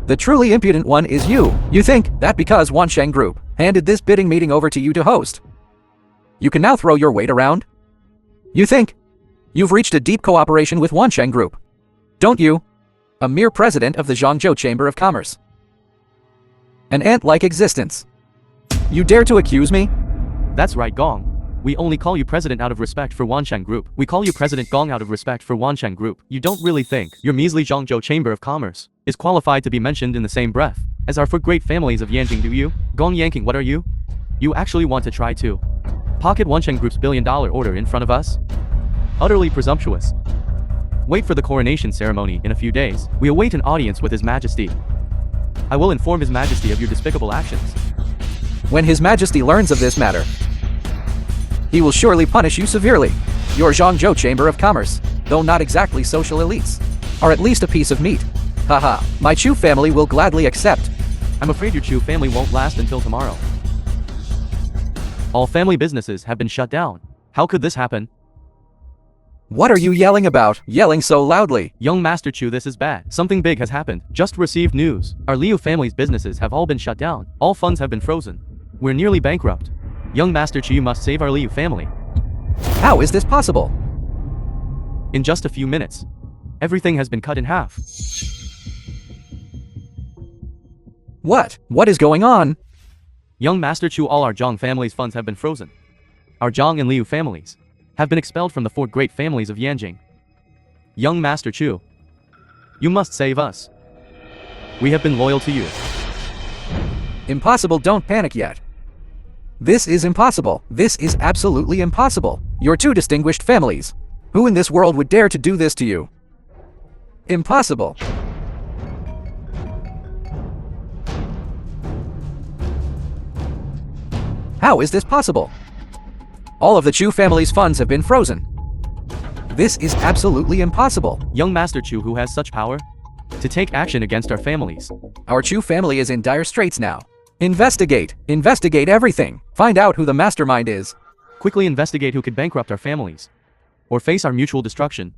The truly impudent one is you. You think that because Wansheng Group handed this bidding meeting over to you to host, you can now throw your weight around? You think you've reached a deep cooperation with Wansheng Group, don't you? A mere president of the Zhangzhou Chamber of Commerce. An ant-like existence. You dare to accuse me? That's right, Gong. We only call you president out of respect for Wansheng Group. We call you President Gong out of respect for Wansheng Group. You don't really think your measly Zhangzhou Chamber of Commerce is qualified to be mentioned in the same breath as our 4 great families of Yanjing, do you? Gong Yanking, what are you? You actually want to try to pocket Wansheng Group's billion-dollar order in front of us? Utterly presumptuous. Wait for the coronation ceremony in a few days. We await an audience with His Majesty. I will inform His Majesty of your despicable actions. When His Majesty learns of this matter, he will surely punish you severely. Your Zhangzhou Chamber of Commerce, though not exactly social elites, are at least a piece of meat. Haha, my Chu family will gladly accept. I'm afraid your Chu family won't last until tomorrow. All family businesses have been shut down. How could this happen? What are you yelling about? Yelling so loudly. Young Master Chu, this is bad. Something big has happened. Just received news. Our Liu family's businesses have all been shut down. All funds have been frozen. We're nearly bankrupt. Young Master Chu, you must save our Liu family. How is this possible? In just a few minutes, everything has been cut in half. What? What is going on? Young Master Chu, all our Zhang family's funds have been frozen. Our Zhang and Liu families have been expelled from the 4 great families of Yanjing. Young Master Chu, you must save us. We have been loyal to you. Impossible, don't panic yet. This is impossible. This is absolutely impossible. You're 2 distinguished families. Who in this world would dare to do this to you? Impossible. How is this possible? All of the Chu family's funds have been frozen. This is absolutely impossible. Young Master Chu, who has such power to take action against our families. Our Chu family is in dire straits now. Investigate. Investigate everything. Find out who the mastermind is. Quickly investigate who could bankrupt our families or face our mutual destruction.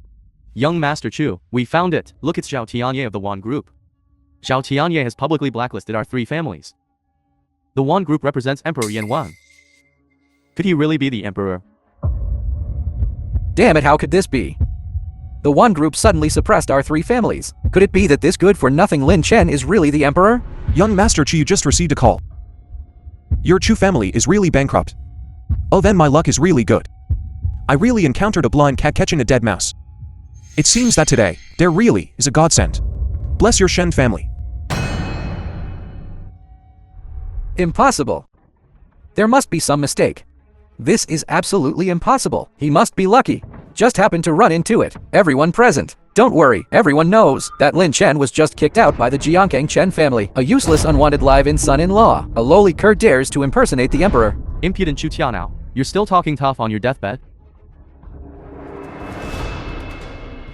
Young Master Chu, we found it. Look, it's Zhao Tianye of the Wan Group. Zhao Tianye has publicly blacklisted our 3 families. The Wan Group represents Emperor Yan Wang. Could he really be the emperor? Damn it, how could this be? The Wan Group suddenly suppressed our 3 families. Could it be that this good-for-nothing Lin Chen is really the emperor? Young Master Chu, you just received a call. Your Chu family is really bankrupt. Oh, then my luck is really good. I really encountered a blind cat catching a dead mouse. It seems that today, there really is a godsend. Bless your Shen family. Impossible. There must be some mistake. This is absolutely impossible. He must be lucky. Just happened to run into it. Everyone present. Don't worry, everyone knows that Lin Chen was just kicked out by the Jiangkang Chen family. A useless unwanted live-in son-in-law. A lowly cur dares to impersonate the emperor. Impudent Chu Tianao, you're still talking tough on your deathbed?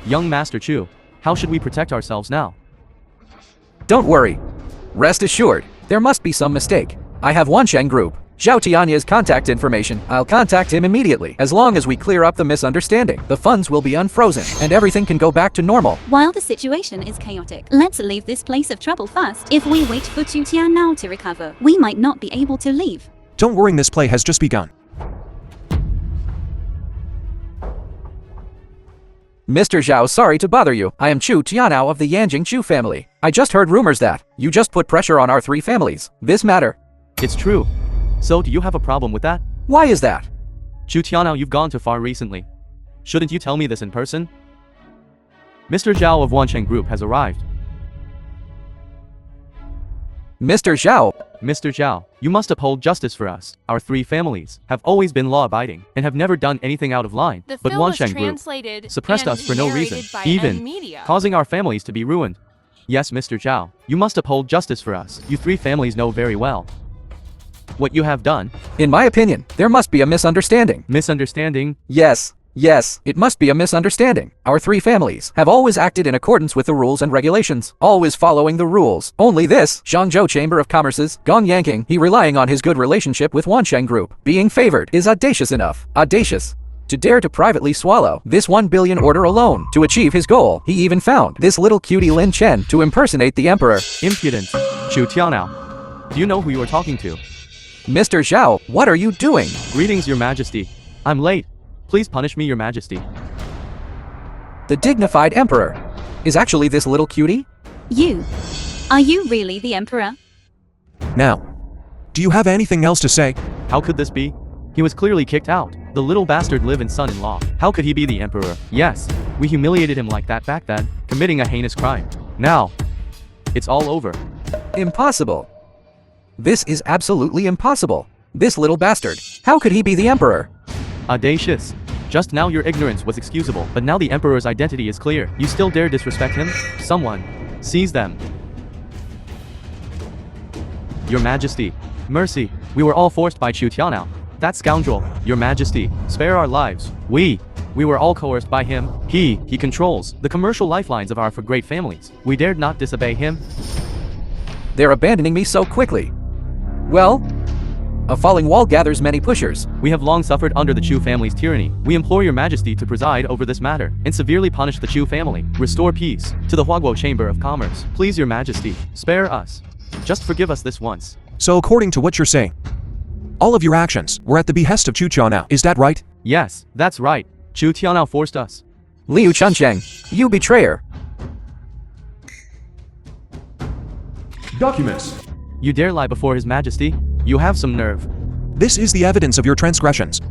Young Master Chu, how should we protect ourselves now? Don't worry. Rest assured, there must be some mistake. I have Wansheng Group. Zhao Tianye's contact information. I'll contact him immediately. As long as we clear up the misunderstanding, the funds will be unfrozen, and everything can go back to normal. While the situation is chaotic, let's leave this place of trouble first. If we wait for Chu Tian now to recover, we might not be able to leave. Don't worry, this play has just begun. Mr. Zhao, sorry to bother you. I am Chu Tianao of the Yanjing Chu family. I just heard rumors that you just put pressure on our 3 families. This matter. It's true. So, do you have a problem with that? Why is that? Chu Tianao, you've gone too far recently. Shouldn't you tell me this in person? Mr. Zhao of Wansheng Group has arrived. Mr. Zhao. Mr. Zhao, you must uphold justice for us. Our 3 families have always been law-abiding and have never done anything out of line. The But film was Wansheng Group translated suppressed and us for no narrated reason, by even Media. causing our families to be ruined. Yes, Mr. Zhao, you must uphold justice for us. You 3 families know very well what you have done. In my opinion, there must be a misunderstanding. Misunderstanding? Yes, it must be a misunderstanding. Our 3 families have always acted in accordance with the rules and regulations, always following the rules. Only this, Zhangzhou Chamber of Commerce's Gong Yanking, he relying on his good relationship with Wansheng Group, being favored, is audacious enough. Audacious. To dare to privately swallow this 1 billion order alone. To achieve his goal, he even found this little cutie Lin Chen to impersonate the emperor. Impudent. Chu Tianao. Do you know who you are talking to? Mr. Zhao, what are you doing? Greetings, Your Majesty. I'm late. Please punish me, Your Majesty. The dignified emperor is actually this little cutie? You. Are you really the emperor? Now, do you have anything else to say? How could this be? He was clearly kicked out. The little bastard live-in son-in-law. How could he be the emperor? Yes, we humiliated him like that back then, committing a heinous crime. Now, it's all over. Impossible. This is absolutely impossible. This little bastard. How could he be the emperor? Audacious. Just now your ignorance was excusable, but now the emperor's identity is clear. You still dare disrespect him? Someone. Seize them. Your Majesty. Mercy. We were all forced by Chu Tianao. That scoundrel. Your Majesty. Spare our lives. We We were all coerced by him. He controls the commercial lifelines of our for great families. We dared not disobey him. They're abandoning me so quickly. Well, a falling wall gathers many pushers. We have long suffered under the Chu family's tyranny. We implore your majesty to preside over this matter and severely punish the Chu family. Restore peace to the Huaguo Chamber of Commerce. Please, your majesty, spare us. Just forgive us this once. So according to what you're saying, all of your actions were at the behest of Chu Tianao, is that right? Yes, that's right. Chu Tianao forced us. Liu Chuncheng, you betrayer. Documents. You dare lie before his majesty? You have some nerve. This is the evidence of your transgressions.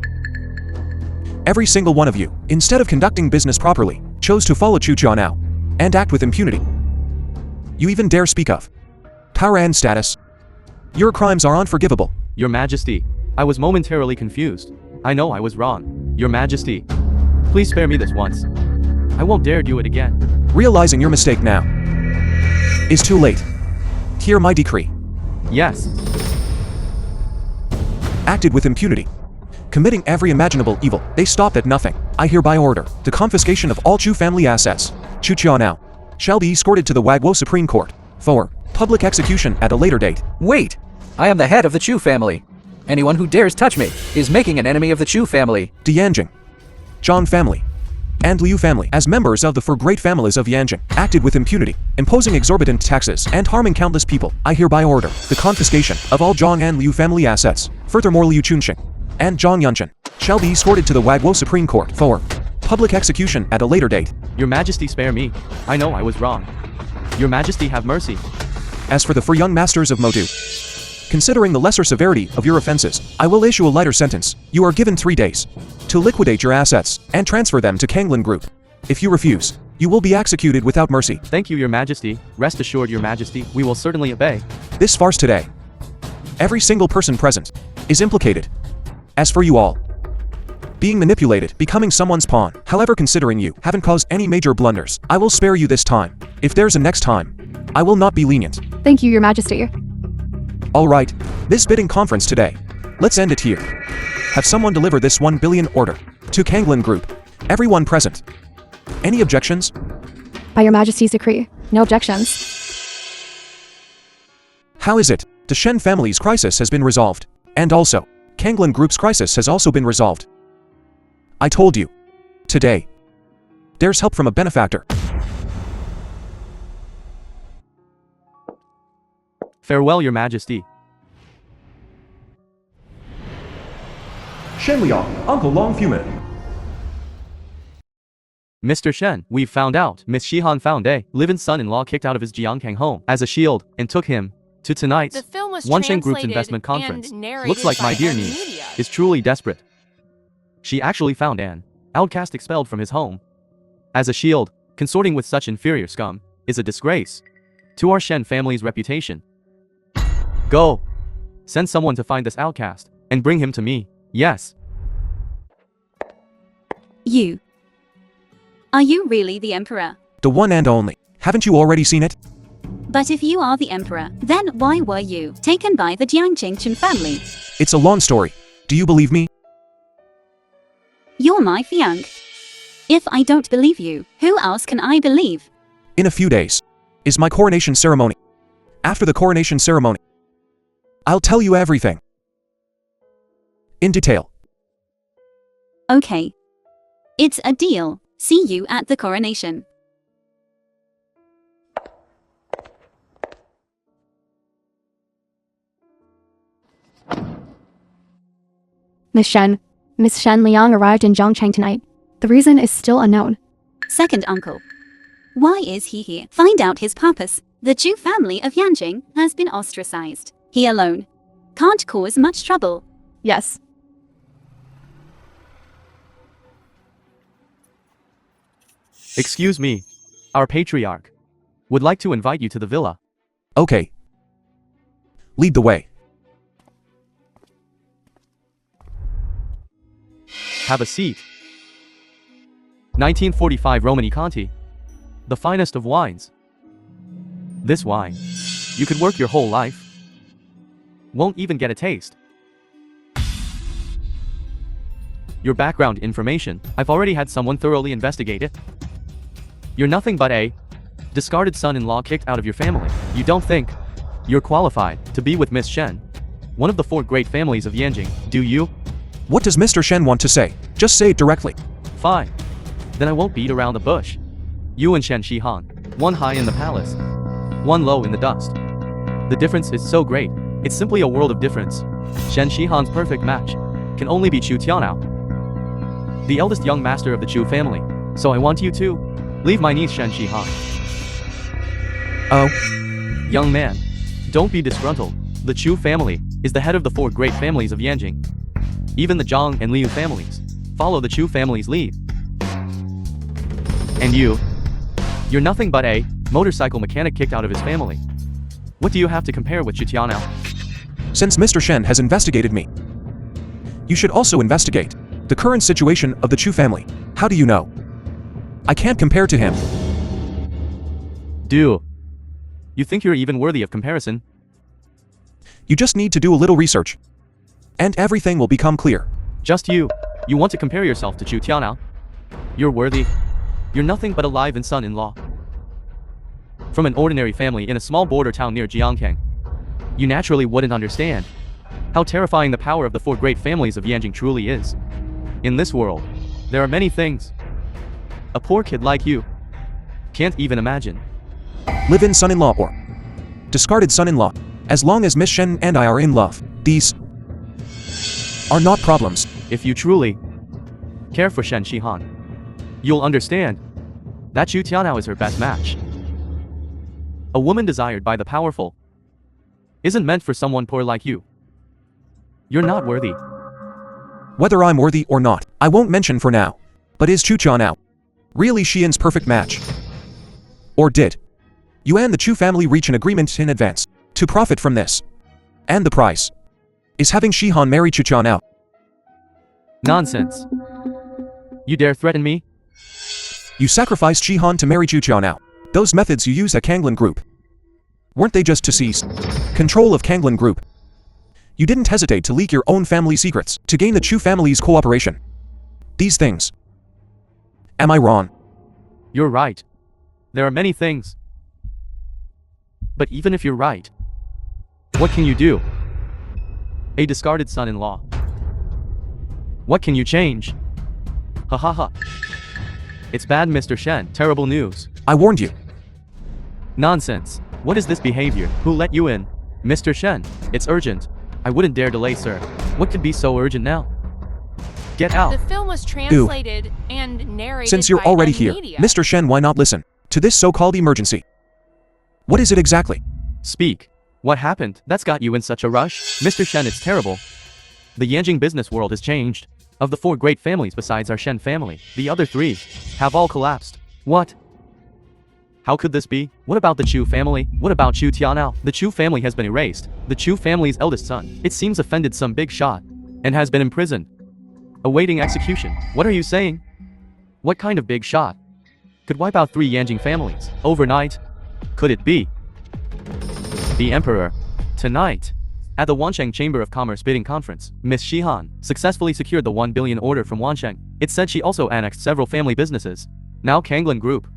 Every single one of you, instead of conducting business properly, chose to follow Chu Tianao and act with impunity. You even dare speak of power and status. Your crimes are unforgivable. Your majesty, I was momentarily confused. I know I was wrong. Your majesty, please spare me this once. I won't dare do it again. Realizing your mistake now is too late. Hear my decree. Yes. Acted with impunity, committing every imaginable evil. They stopped at nothing. I hereby order the confiscation of all Chu family assets. Chu Tianao shall be escorted to the Huaguo Supreme Court for public execution at a later date. Wait! I am the head of the Chu family. Anyone who dares touch me is making an enemy of the Chu family. The Yanjing, Zhang family, and Liu family, as members of the four great families of Yanjing, acted with impunity, imposing exorbitant taxes and harming countless people. I hereby order the confiscation of all Zhang and Liu family assets. Furthermore, Liu Chunxing and Zhang Yanchen shall be escorted to the Huaguo Supreme Court for public execution at a later date. Your majesty, spare me. I know I was wrong. Your majesty, have mercy. As for the four young masters of Modu, considering the lesser severity of your offenses, I will issue a lighter sentence. You are given 3 days to liquidate your assets and transfer them to Kanglin Group. If you refuse, you will be executed without mercy. Thank you, your majesty. Rest assured, your majesty, we will certainly obey. This farce today, every single person present is implicated. As for you all, being manipulated, becoming someone's pawn. However, considering you haven't caused any major blunders, I will spare you this time. If there's a next time, I will not be lenient. Thank you, your majesty. Alright, this bidding conference today, let's end it here. Have someone deliver this 1 billion order to Kanglin Group. Everyone present. Any objections? By your majesty's decree, no objections. How is it? The Shen family's crisis has been resolved. And also, Kanglin Group's crisis has also been resolved. I told you. Today, there's help from a benefactor. Farewell, your majesty. Shen Liang, Uncle Long Fumin. Mr. Shen, we've found out Miss Shihan found a live-in son-in-law kicked out of his Jiangkang home as a shield and took him to tonight's The film was Wanshan Group's translated investment conference. and narrated Looks like by my dear M niece Media. is truly desperate. She actually found an outcast expelled from his home. As a shield, consorting with such inferior scum is a disgrace to our Shen family's reputation. Go! Send someone to find this outcast and bring him to me. Yes. You. Are you really the emperor? The one and only. Haven't you already seen it? But if you are the emperor, then why were you taken by the Jiangqing family? It's a long story. Do you believe me? You're my fiang. If I don't believe you, who else can I believe? In a few days is my coronation ceremony. After the coronation ceremony, I'll tell you everything. In detail. Okay. It's a deal. See you at the coronation. Miss Shen Liang arrived in Zhongcheng tonight. The reason is still unknown. Second uncle. Why is he here? Find out his purpose. The Chu family of Yanjing has been ostracized. He alone can't cause much trouble. Yes. Excuse me. Our patriarch would like to invite you to the villa. Okay. Lead the way. Have a seat. 1945 Romani Conti. The finest of wines. This wine, you could work your whole life. Won't even get a taste. Your background information, I've already had someone thoroughly investigate it. You're nothing but a discarded son-in-law kicked out of your family. You don't think you're qualified to be with Miss Shen, one of the 4 great families of Yanjing, do you? What does Mr. Shen want to say? Just say it directly. Fine. Then I won't beat around the bush. You and Shen Shihan, one high in the palace, one low in the dust. The difference is so great, it's simply a world of difference. Shen Shihan's perfect match can only be Chu Tianao, the eldest young master of the Chu family. So I want you to leave my niece Shen Shihan. Oh. Young man, don't be disgruntled. The Chu family is the head of the 4 great families of Yanjing. Even the Zhang and Liu families follow the Chu family's lead. And you're nothing but a motorcycle mechanic kicked out of his family. What do you have to compare with Chu Tianao? Since Mr. Shen has investigated me, you should also investigate the current situation of the Chu family. How do you know? I can't compare to him. Do you think you're even worthy of comparison? You just need to do a little research, and everything will become clear. Just you want to compare yourself to Chu Tianao? You're worthy. You're nothing but a live-in son-in-law from an ordinary family in a small border town near Jiangkang. You naturally wouldn't understand how terrifying the power of the 4 great families of Yanjing truly is. In this world, there are many things a poor kid like you can't even imagine. Live-in son-in-law or discarded son-in-law. As long as Miss Shen and I are in love, these are not problems. If you truly care for Shen Shihan, you'll understand that Chu Tianao is her best match. A woman desired by the powerful isn't meant for someone poor like you. You're not worthy. Whether I'm worthy or not, I won't mention for now. But is Chu Tianao really Xian's perfect match? Or did you and the Chu family reach an agreement in advance to profit from this? And the price is having Shihan marry Chu Tianao. Nonsense. You dare threaten me? You sacrificed Shihan to marry Chu Tianao. Those methods you use at Kanglin Group, weren't they just to seize control of Kanglin Group? You didn't hesitate to leak your own family secrets to gain the Chu family's cooperation. These things. Am I wrong? You're right. There are many things. But even if you're right, what can you do? A discarded son-in-law. What can you change? Ha ha ha. It's bad, Mr. Shen. Terrible news. I warned you. Nonsense. What is this behavior? Who let you in? Mr. Shen, it's urgent. I wouldn't dare delay, sir. What could be so urgent now? Get out. The film was translated and narrated Since you're by already M here, Media. Mr. Shen, why not listen to this so-called emergency? What is it exactly? Speak. What happened? That's got you in such a rush? Mr. Shen, it's terrible. The Yanjing business world has changed. Of the 4 great families besides our Shen family, the other 3 have all collapsed. What? How could this be? What about the Chu family? What about Chu Tianao? The Chu family has been erased. The Chu family's eldest son, it seems, offended some big shot and has been imprisoned, awaiting execution. What are you saying? What kind of big shot could wipe out 3 Yanjing families overnight? Could it be the emperor? Tonight, at the Wansheng Chamber of Commerce bidding conference, Miss Shihan successfully secured the 1 billion order from Wansheng. It said she also annexed several family businesses. Now Kanglin Group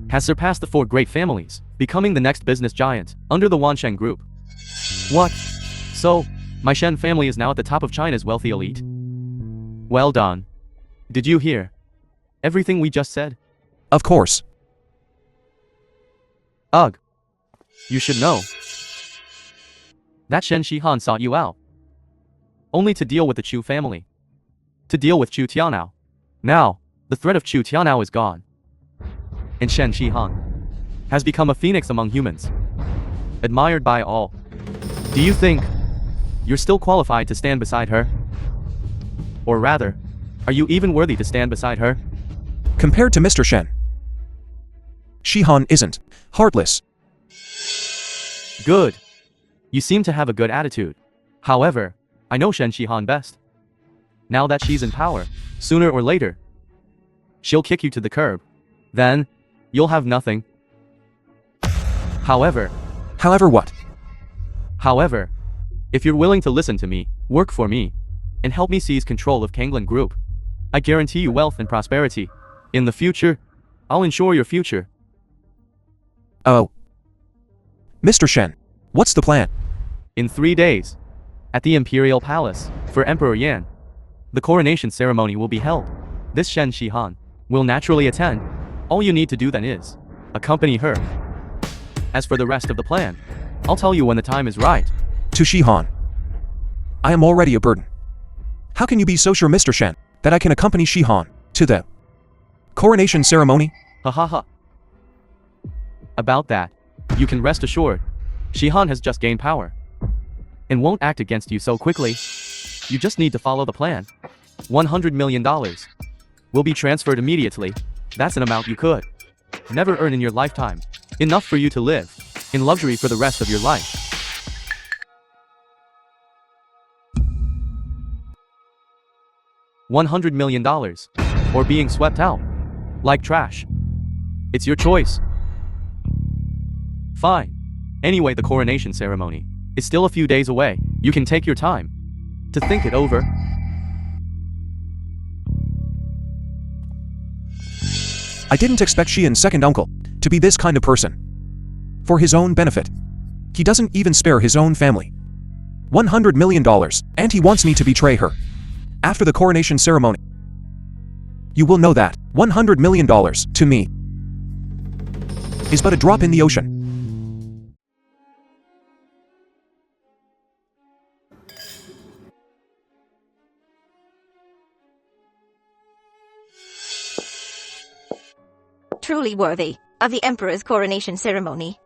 has surpassed the 4 great families, becoming the next business giant under the Wansheng Group. What? So, my Shen family is now at the top of China's wealthy elite? Well done. Did you hear everything we just said? Of course. Ugh. You should know that Shen Shihan sought you out only to deal with the Chu family, to deal with Chu Tianao. Now, the threat of Chu Tianao is gone, and Shen Shihan has become a phoenix among humans, admired by all. Do you think you're still qualified to stand beside her? Or rather, are you even worthy to stand beside her? Compared to Mr. Shen, Shihan isn't heartless. Good. You seem to have a good attitude. However, I know Shen Shihan best. Now that she's in power, sooner or later, she'll kick you to the curb. Then, you'll have nothing. However, However what? if you're willing to listen to me, work for me, and help me seize control of Kanglan Group. I guarantee you wealth and prosperity. In the future, I'll ensure your future. Oh. Mr. Shen, what's the plan? In 3 days, at the Imperial Palace, for Emperor Yan, the coronation ceremony will be held. This Shen Shihan will naturally attend. All you need to do then is accompany her. As for the rest of the plan, I'll tell you when the time is right. To Shihan. I am already a burden. How can you be so sure, Mr. Shen, that I can accompany Shihan to the coronation ceremony? Ha ha ha. About that, you can rest assured. Shihan has just gained power and won't act against you so quickly. You just need to follow the plan. $100 million will be transferred immediately. That's an amount you could never earn in your lifetime. Enough for you to live in luxury for the rest of your life. $100 million, or being swept out like trash. It's your choice. Fine. Anyway, the coronation ceremony is still a few days away. You can take your time to think it over. I didn't expect Xian's second uncle to be this kind of person. For his own benefit, he doesn't even spare his own family. $100 million, and he wants me to betray her. After the coronation ceremony, you will know that $100 million to me is but a drop in the ocean. Truly worthy of the Emperor's coronation ceremony.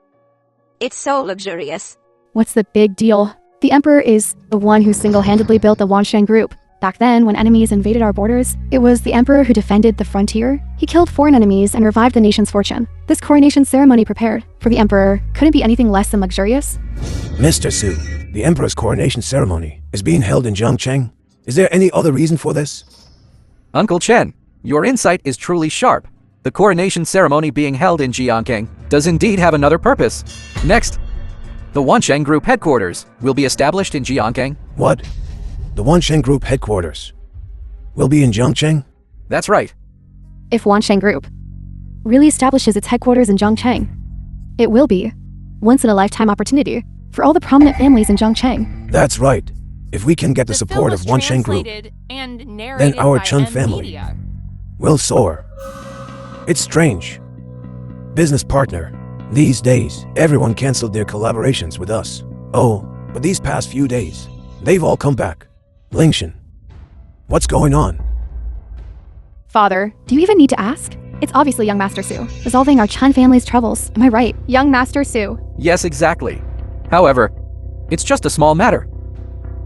It's so luxurious. What's the big deal? The Emperor is the one who single-handedly built the Wanshan Group. Back then, when enemies invaded our borders, it was the Emperor who defended the frontier. He killed foreign enemies and revived the nation's fortune. This coronation ceremony prepared for the Emperor couldn't be anything less than luxurious. Mr. Su, the Emperor's coronation ceremony is being held in Zhangcheng. Is there any other reason for this? Uncle Chen, your insight is truly sharp. The coronation ceremony being held in Jiangkang does indeed have another purpose. Next, the Wanshan Group headquarters will be established in Jiangkang. What? The Wanshan Group headquarters will be in Zhangcheng? That's right. If Wanshan Group really establishes its headquarters in Zhangcheng, it will be once-in-a-lifetime opportunity for all the prominent families in Zhangcheng. That's right. If we can get the support of Wanshan Group, then our Chun family will soar. It's strange. Business partner, these days, everyone canceled their collaborations with us. Oh, but these past few days, they've all come back. Lingshan, what's going on? Father, do you even need to ask? It's obviously young Master Su, resolving our Chun family's troubles. Am I right? Young Master Su. Yes, exactly. However, it's just a small matter.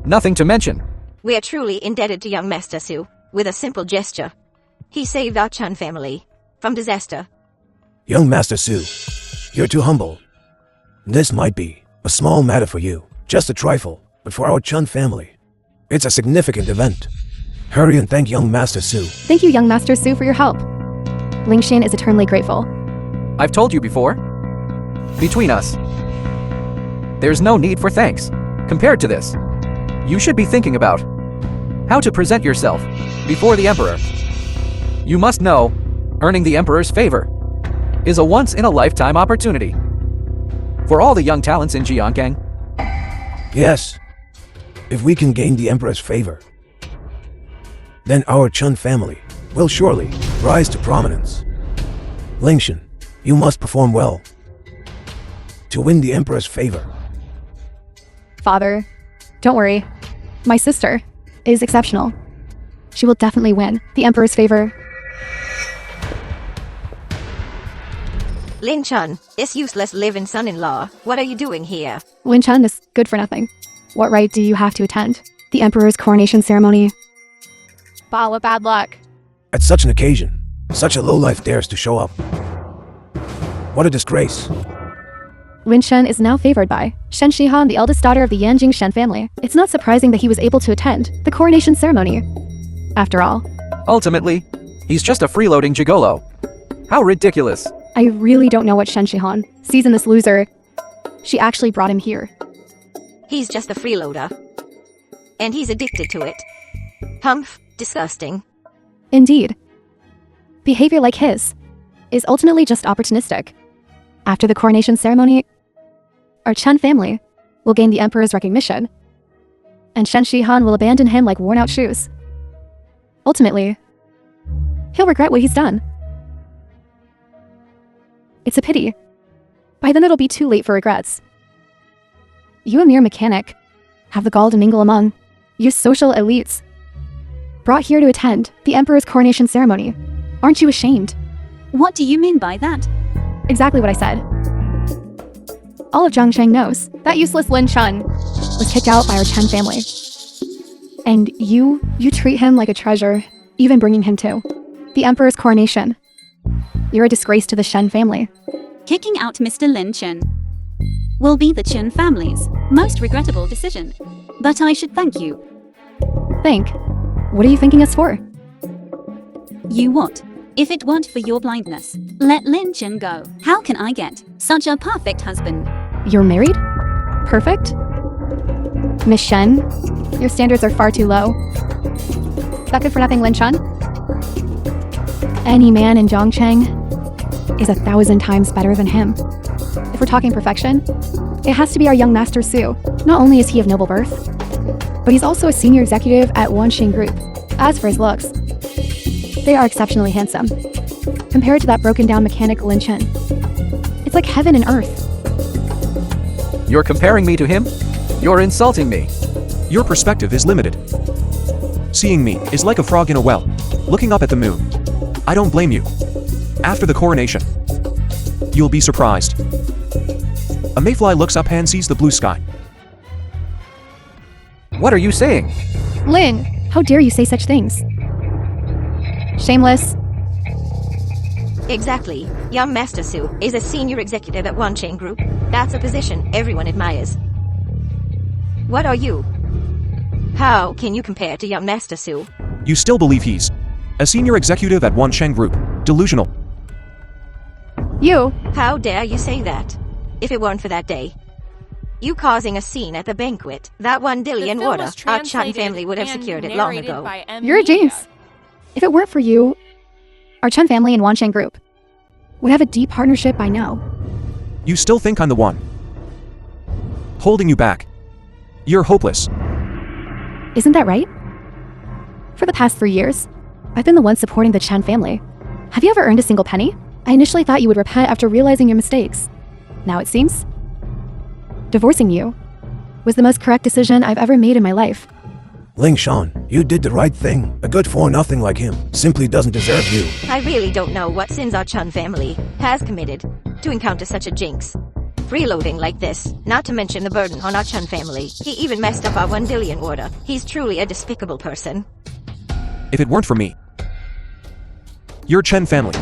Nothing to mention. We are truly indebted to young Master Su. With a simple gesture, he saved our Chun family from disaster. Young Master Su, you're too humble. This might be a small matter for you, just a trifle, but for our Chun family, it's a significant event. Hurry and thank young Master Su. Thank you, young Master Su, for your help. Lingshan is eternally grateful. I've told you before. Between us, there's no need for thanks. Compared to this, you should be thinking about how to present yourself before the Emperor. You must know, earning the Emperor's favor is a once-in-a-lifetime opportunity for all the young talents in Jiangkang. Yes, if we can gain the Emperor's favor, then our Chun family will surely rise to prominence. Lingshan, you must perform well to win the Emperor's favor. Father, don't worry. My sister is exceptional. She will definitely win the Emperor's favor. Lin Chun, this useless live-in son-in-law, what are you doing here? Lin Chun is good for nothing. What right do you have to attend the Emperor's coronation ceremony? Bala, bad luck. At such an occasion, such a lowlife dares to show up. What a disgrace. Lin Shen is now favored by Shen Shihan, the eldest daughter of the Yanjing Shen family. It's not surprising that he was able to attend the coronation ceremony. After all, Ultimately, he's just a freeloading gigolo. How ridiculous. I really don't know what Shen Shihan sees in this loser. She actually brought him here. He's just a freeloader. And he's addicted to it. Humph, disgusting. Indeed. Behavior like his is ultimately just opportunistic. After the coronation ceremony, our Chen family will gain the emperor's recognition, and Shen Shihan will abandon him like worn-out shoes. Ultimately, he'll regret what he's done. It's a pity. By then it'll be too late for regrets. You, a mere mechanic, have the gall to mingle among your social elites, brought here to attend the emperor's coronation ceremony. Aren't you ashamed? What do you mean by that? Exactly what I said. All of Zhongsheng knows that useless Lin Chun was kicked out by our Chen family. And you treat him like a treasure, even bringing him to the emperor's coronation. You're a disgrace to the Shen family. Kicking out Mr. Lin Chen will be the Chen family's most regrettable decision. But I should thank you. Think. What are you thanking us for? You what? If it weren't for your blindness, let Lin Chen go. How can I get such a perfect husband? You're married? Perfect? Miss Shen, your standards are far too low. That good for nothing Lin Chun? Any man in Zhongcheng is 1,000 times better than him. If we're talking perfection, it has to be our young master Su. Not only is he of noble birth, but he's also a senior executive at Wanxing Group. As for his looks, they are exceptionally handsome. Compared to that broken-down mechanic Lin Chen, it's like heaven and earth. You're comparing me to him? You're insulting me. Your perspective is limited. Seeing me is like a frog in a well, looking up at the moon. I don't blame you. After the coronation, you'll be surprised. A mayfly looks up and sees the blue sky. What are you saying? Lin, how dare you say such things? Shameless. Exactly. Young Master Su is a senior executive at Wancheng Group. That's a position everyone admires. What are you? How can you compare to young Master Su? You still believe he's a senior executive at Wancheng Group. Delusional. You. How dare you say that? If it weren't for that day, you causing a scene at the banquet, that 1 billion order, our Chan family would have secured it long ago. You're a genius. If it weren't for you, our Chen family and Wancheng Group would have a deep partnership by now. You still think I'm the one holding you back. You're hopeless. Isn't that right? For the past 3 years, I've been the one supporting the Chen family. Have you ever earned a single penny? I initially thought you would repent after realizing your mistakes. Now it seems divorcing you was the most correct decision I've ever made in my life. Ling Shan, you did the right thing. A good for-nothing like him simply doesn't deserve you. I really don't know what sins our Chun family has committed to encounter such a jinx. Freeloading like this, not to mention the burden on our Chun family. He even messed up our 1 billion order. He's truly a despicable person. If it weren't for me, your Chen family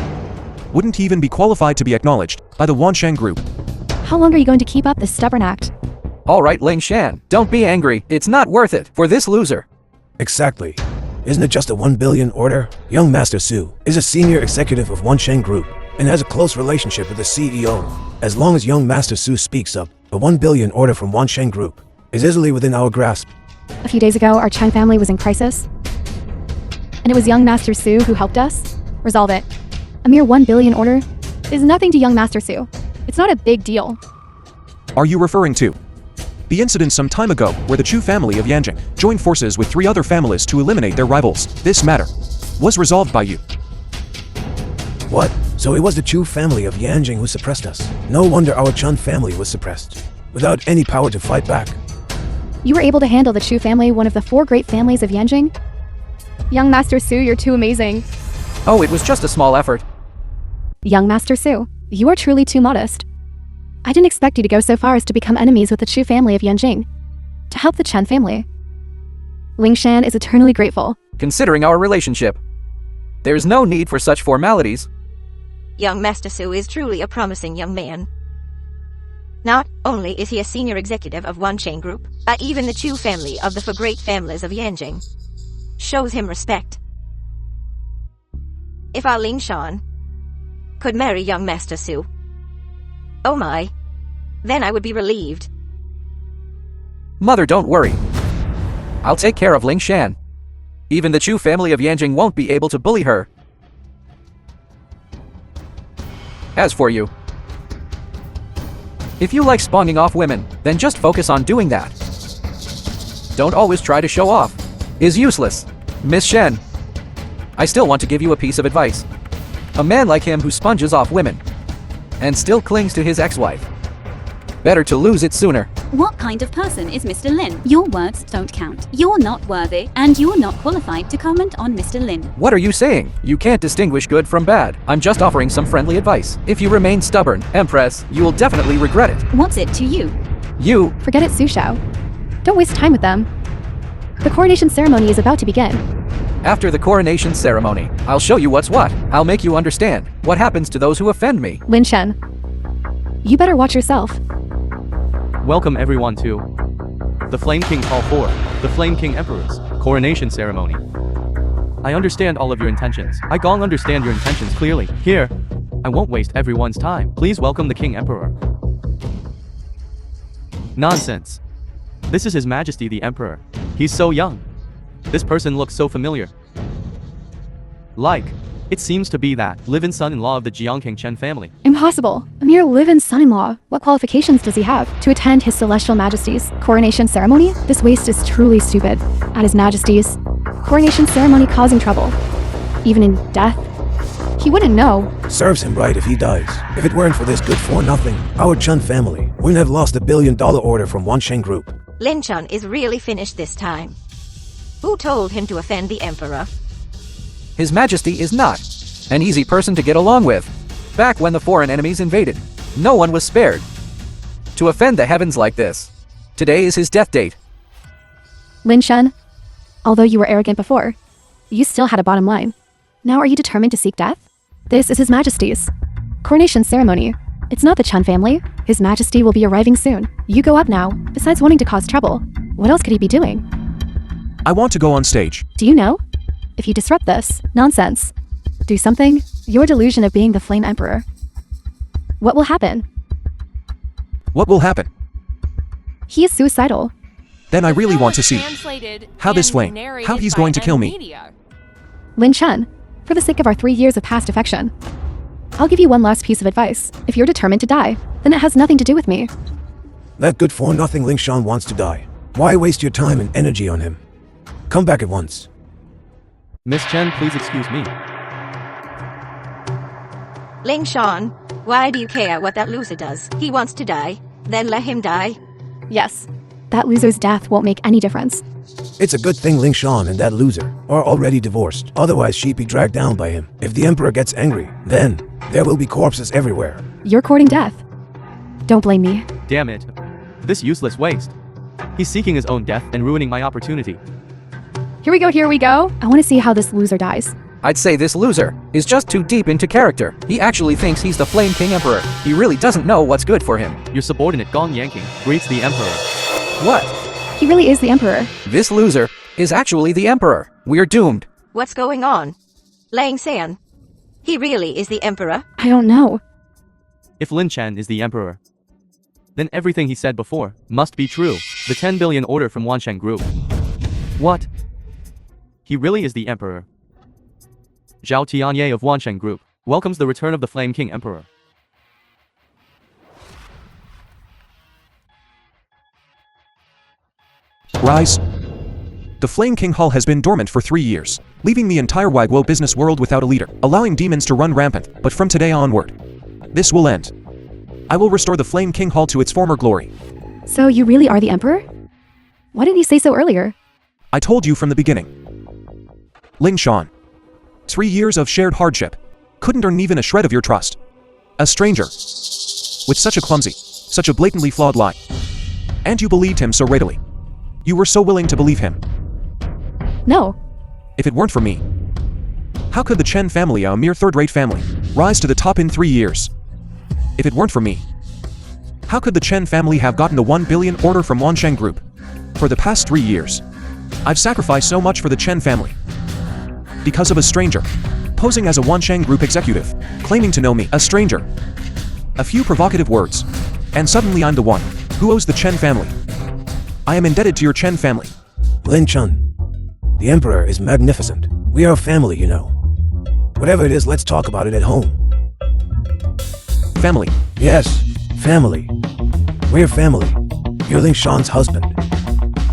wouldn't even be qualified to be acknowledged by the Wancheng Group. How long are you going to keep up this stubborn act? All right, Ling Shan, don't be angry. It's not worth it for this loser. Exactly. Isn't it just a 1 billion order? Young Master Su is a senior executive of Wancheng Group and has a close relationship with the CEO. As long as young Master Su speaks up, a 1 billion order from Wancheng Group is easily within our grasp. A few days ago, our Chen family was in crisis, and it was young Master Su who helped us resolve it. A mere 1 billion order is nothing to young Master Su. It's not a big deal. Are you referring to the incident some time ago where the Chu family of Yanjing joined forces with 3 other families to eliminate their rivals? This matter was resolved by you. What? So it was the Chu family of Yanjing who suppressed us. No wonder our Chun family was suppressed, without any power to fight back. You were able to handle the Chu family, one of the 4 great families of Yanjing? Young Master Su, you're too amazing. Oh, it was just a small effort. Young Master Su, you are truly too modest. I didn't expect you to go so far as to become enemies with the Chu family of Yanjing, to help the Chen family. Ling Shan is eternally grateful. Considering our relationship, there's no need for such formalities. Young Master Su is truly a promising young man. Not only is he a senior executive of Wancheng Group, but even the Chu family of the 4 great families of Yanjing shows him respect. If our Ling Shan could marry young Master Su, oh my, then I would be relieved. Mother, don't worry. I'll take care of Ling Shan. Even the Chu family of Yanjing won't be able to bully her. As for you, if you like spawning off women, then just focus on doing that. Don't always try to show off. Is useless. Miss Shen, I still want to give you a piece of advice. A man like him who sponges off women and still clings to his ex-wife, better to lose it sooner. What kind of person is Mr. Lin? Your words don't count. You're not worthy, and you're not qualified to comment on Mr. Lin. What are you saying? You can't distinguish good from bad. I'm just offering some friendly advice. If you remain stubborn, Empress, you will definitely regret it. What's it to you? You... Forget it, Su Shao. Don't waste time with them. The coronation ceremony is about to begin. After the coronation ceremony, I'll show you what's what. I'll make you understand what happens to those who offend me. Lin Shen, you better watch yourself. Welcome everyone to the Flame King Hall 4, the Flame King Emperor's coronation ceremony. I understand all of your intentions. I Gong understand your intentions clearly. Here, I won't waste everyone's time. Please welcome the King Emperor. Nonsense. This is His Majesty the Emperor. He's so young. This person looks so familiar. It seems to be that live-in son-in-law of the Jiangking Chen family. Impossible. A mere live-in son-in-law. What qualifications does he have to attend His Celestial Majesty's coronation ceremony? This waste is truly stupid. At His Majesty's coronation ceremony causing trouble. Even in death. He wouldn't know. Serves him right if he dies. If it weren't for this good-for-nothing, our Chen family wouldn't have lost the $1 billion order from Wansheng Group. Lin Chun is really finished this time. Who told him to offend the Emperor? His Majesty is not an easy person to get along with. Back when the foreign enemies invaded, no one was spared. To offend the heavens like this, today is his death date. Lin Shen, although you were arrogant before, you still had a bottom line. Now are you determined to seek death? This is His Majesty's coronation ceremony. It's not the Chen family. His Majesty will be arriving soon. You go up now. Besides wanting to cause trouble, what else could he be doing? I want to go on stage. Do you know? If you disrupt this nonsense, do something, your delusion of being the Flame Emperor, what will happen? What will happen? He is suicidal. Then I really want to see how this and flame, how he's going to kill me. media. Lin Chen, for the sake of our 3 years of past affection, I'll give you one last piece of advice. If you're determined to die, then it has nothing to do with me. That good-for-nothing Ling Shan wants to die. Why waste your time and energy on him? Come back at once. Miss Chen, please excuse me. Ling Shan, why do you care what that loser does? He wants to die. Then let him die. Yes, that loser's death won't make any difference. It's a good thing Ling Shan and that loser are already divorced. Otherwise, she'd be dragged down by him. If the Emperor gets angry, then there will be corpses everywhere. You're courting death. Don't blame me. Damn it. This useless waste. He's seeking his own death and ruining my opportunity. Here we go, here we go. I want to see how this loser dies. I'd say this loser is just too deep into character. He actually thinks he's the Flame King Emperor. He really doesn't know what's good for him. Your subordinate Gong Yanking greets the Emperor. What? He really is the Emperor. This loser is actually the Emperor. We're doomed. What's going on? Lang San. He really is the Emperor? I don't know. If Lin Chen is the Emperor, then everything he said before must be true. The 10 billion order from Wansheng Group. What? He really is the Emperor. Zhao Tianye of Wansheng Group welcomes the return of the Flame King Emperor. Rise. The Flame King Hall has been dormant for 3 years, leaving the entire Wagwo business world without a leader, allowing demons to run rampant, but from today onward, this will end. I will restore the Flame King Hall to its former glory. So you really are the Emperor? Why didn't you say so earlier? I told you from the beginning. Ling Shan. 3 years of shared hardship. Couldn't earn even a shred of your trust. A stranger. With such a clumsy, such a blatantly flawed lie. And you believed him so readily. You were so willing to believe him. No. If it weren't for me, how could the Chen family, a mere third-rate family, rise to the top in 3 years? If it weren't for me, how could the Chen family have gotten the 1 billion order from Wansheng Group? For the past 3 years, I've sacrificed so much for the Chen family. Because of a stranger, posing as a Wansheng Group executive, claiming to know me, a stranger. A few provocative words, and suddenly I'm the one who owes the Chen family. I am indebted to your Chen family. Lin Chun, The Emperor is magnificent. We are a family, you know. Whatever it is, let's talk about it at home. Family. Yes, family. We're family. You're Ling Shan's husband.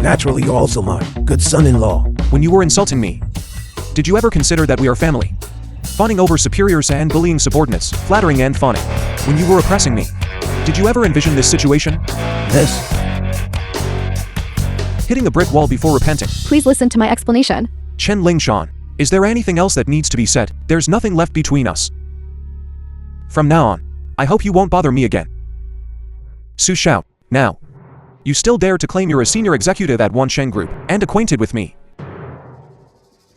Naturally, you're also my good son-in-law. When you were insulting me, did you ever consider that we are family? Fawning over superiors and bullying subordinates, flattering and fawning. When you were oppressing me, did you ever envision this situation? This? Hitting a brick wall before repenting. Please listen to my explanation. Chen Lingshan, is there anything else that needs to be said? There's nothing left between us. From now on, I hope you won't bother me again. Su Shao, now. You still dare to claim you're a senior executive at Wansheng Group, and acquainted with me.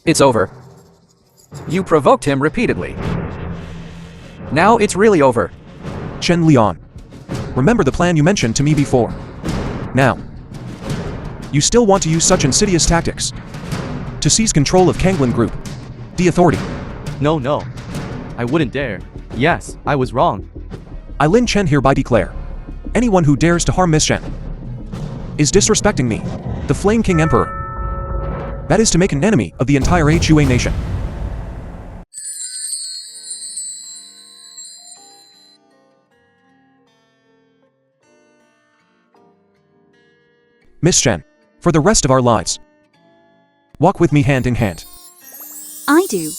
It's over. You provoked him repeatedly. Now it's really over. Chen Lian. Remember the plan you mentioned to me before. Now. You still want to use such insidious tactics to seize control of Kanglin Group, the authority. No, no. I wouldn't dare. Yes, I was wrong. I Lin Chen hereby declare, anyone who dares to harm Miss Shen is disrespecting me, the Flame King Emperor. That is to make an enemy of the entire HUA nation. Miss Shen, for the rest of our lives, walk with me hand in hand. I do.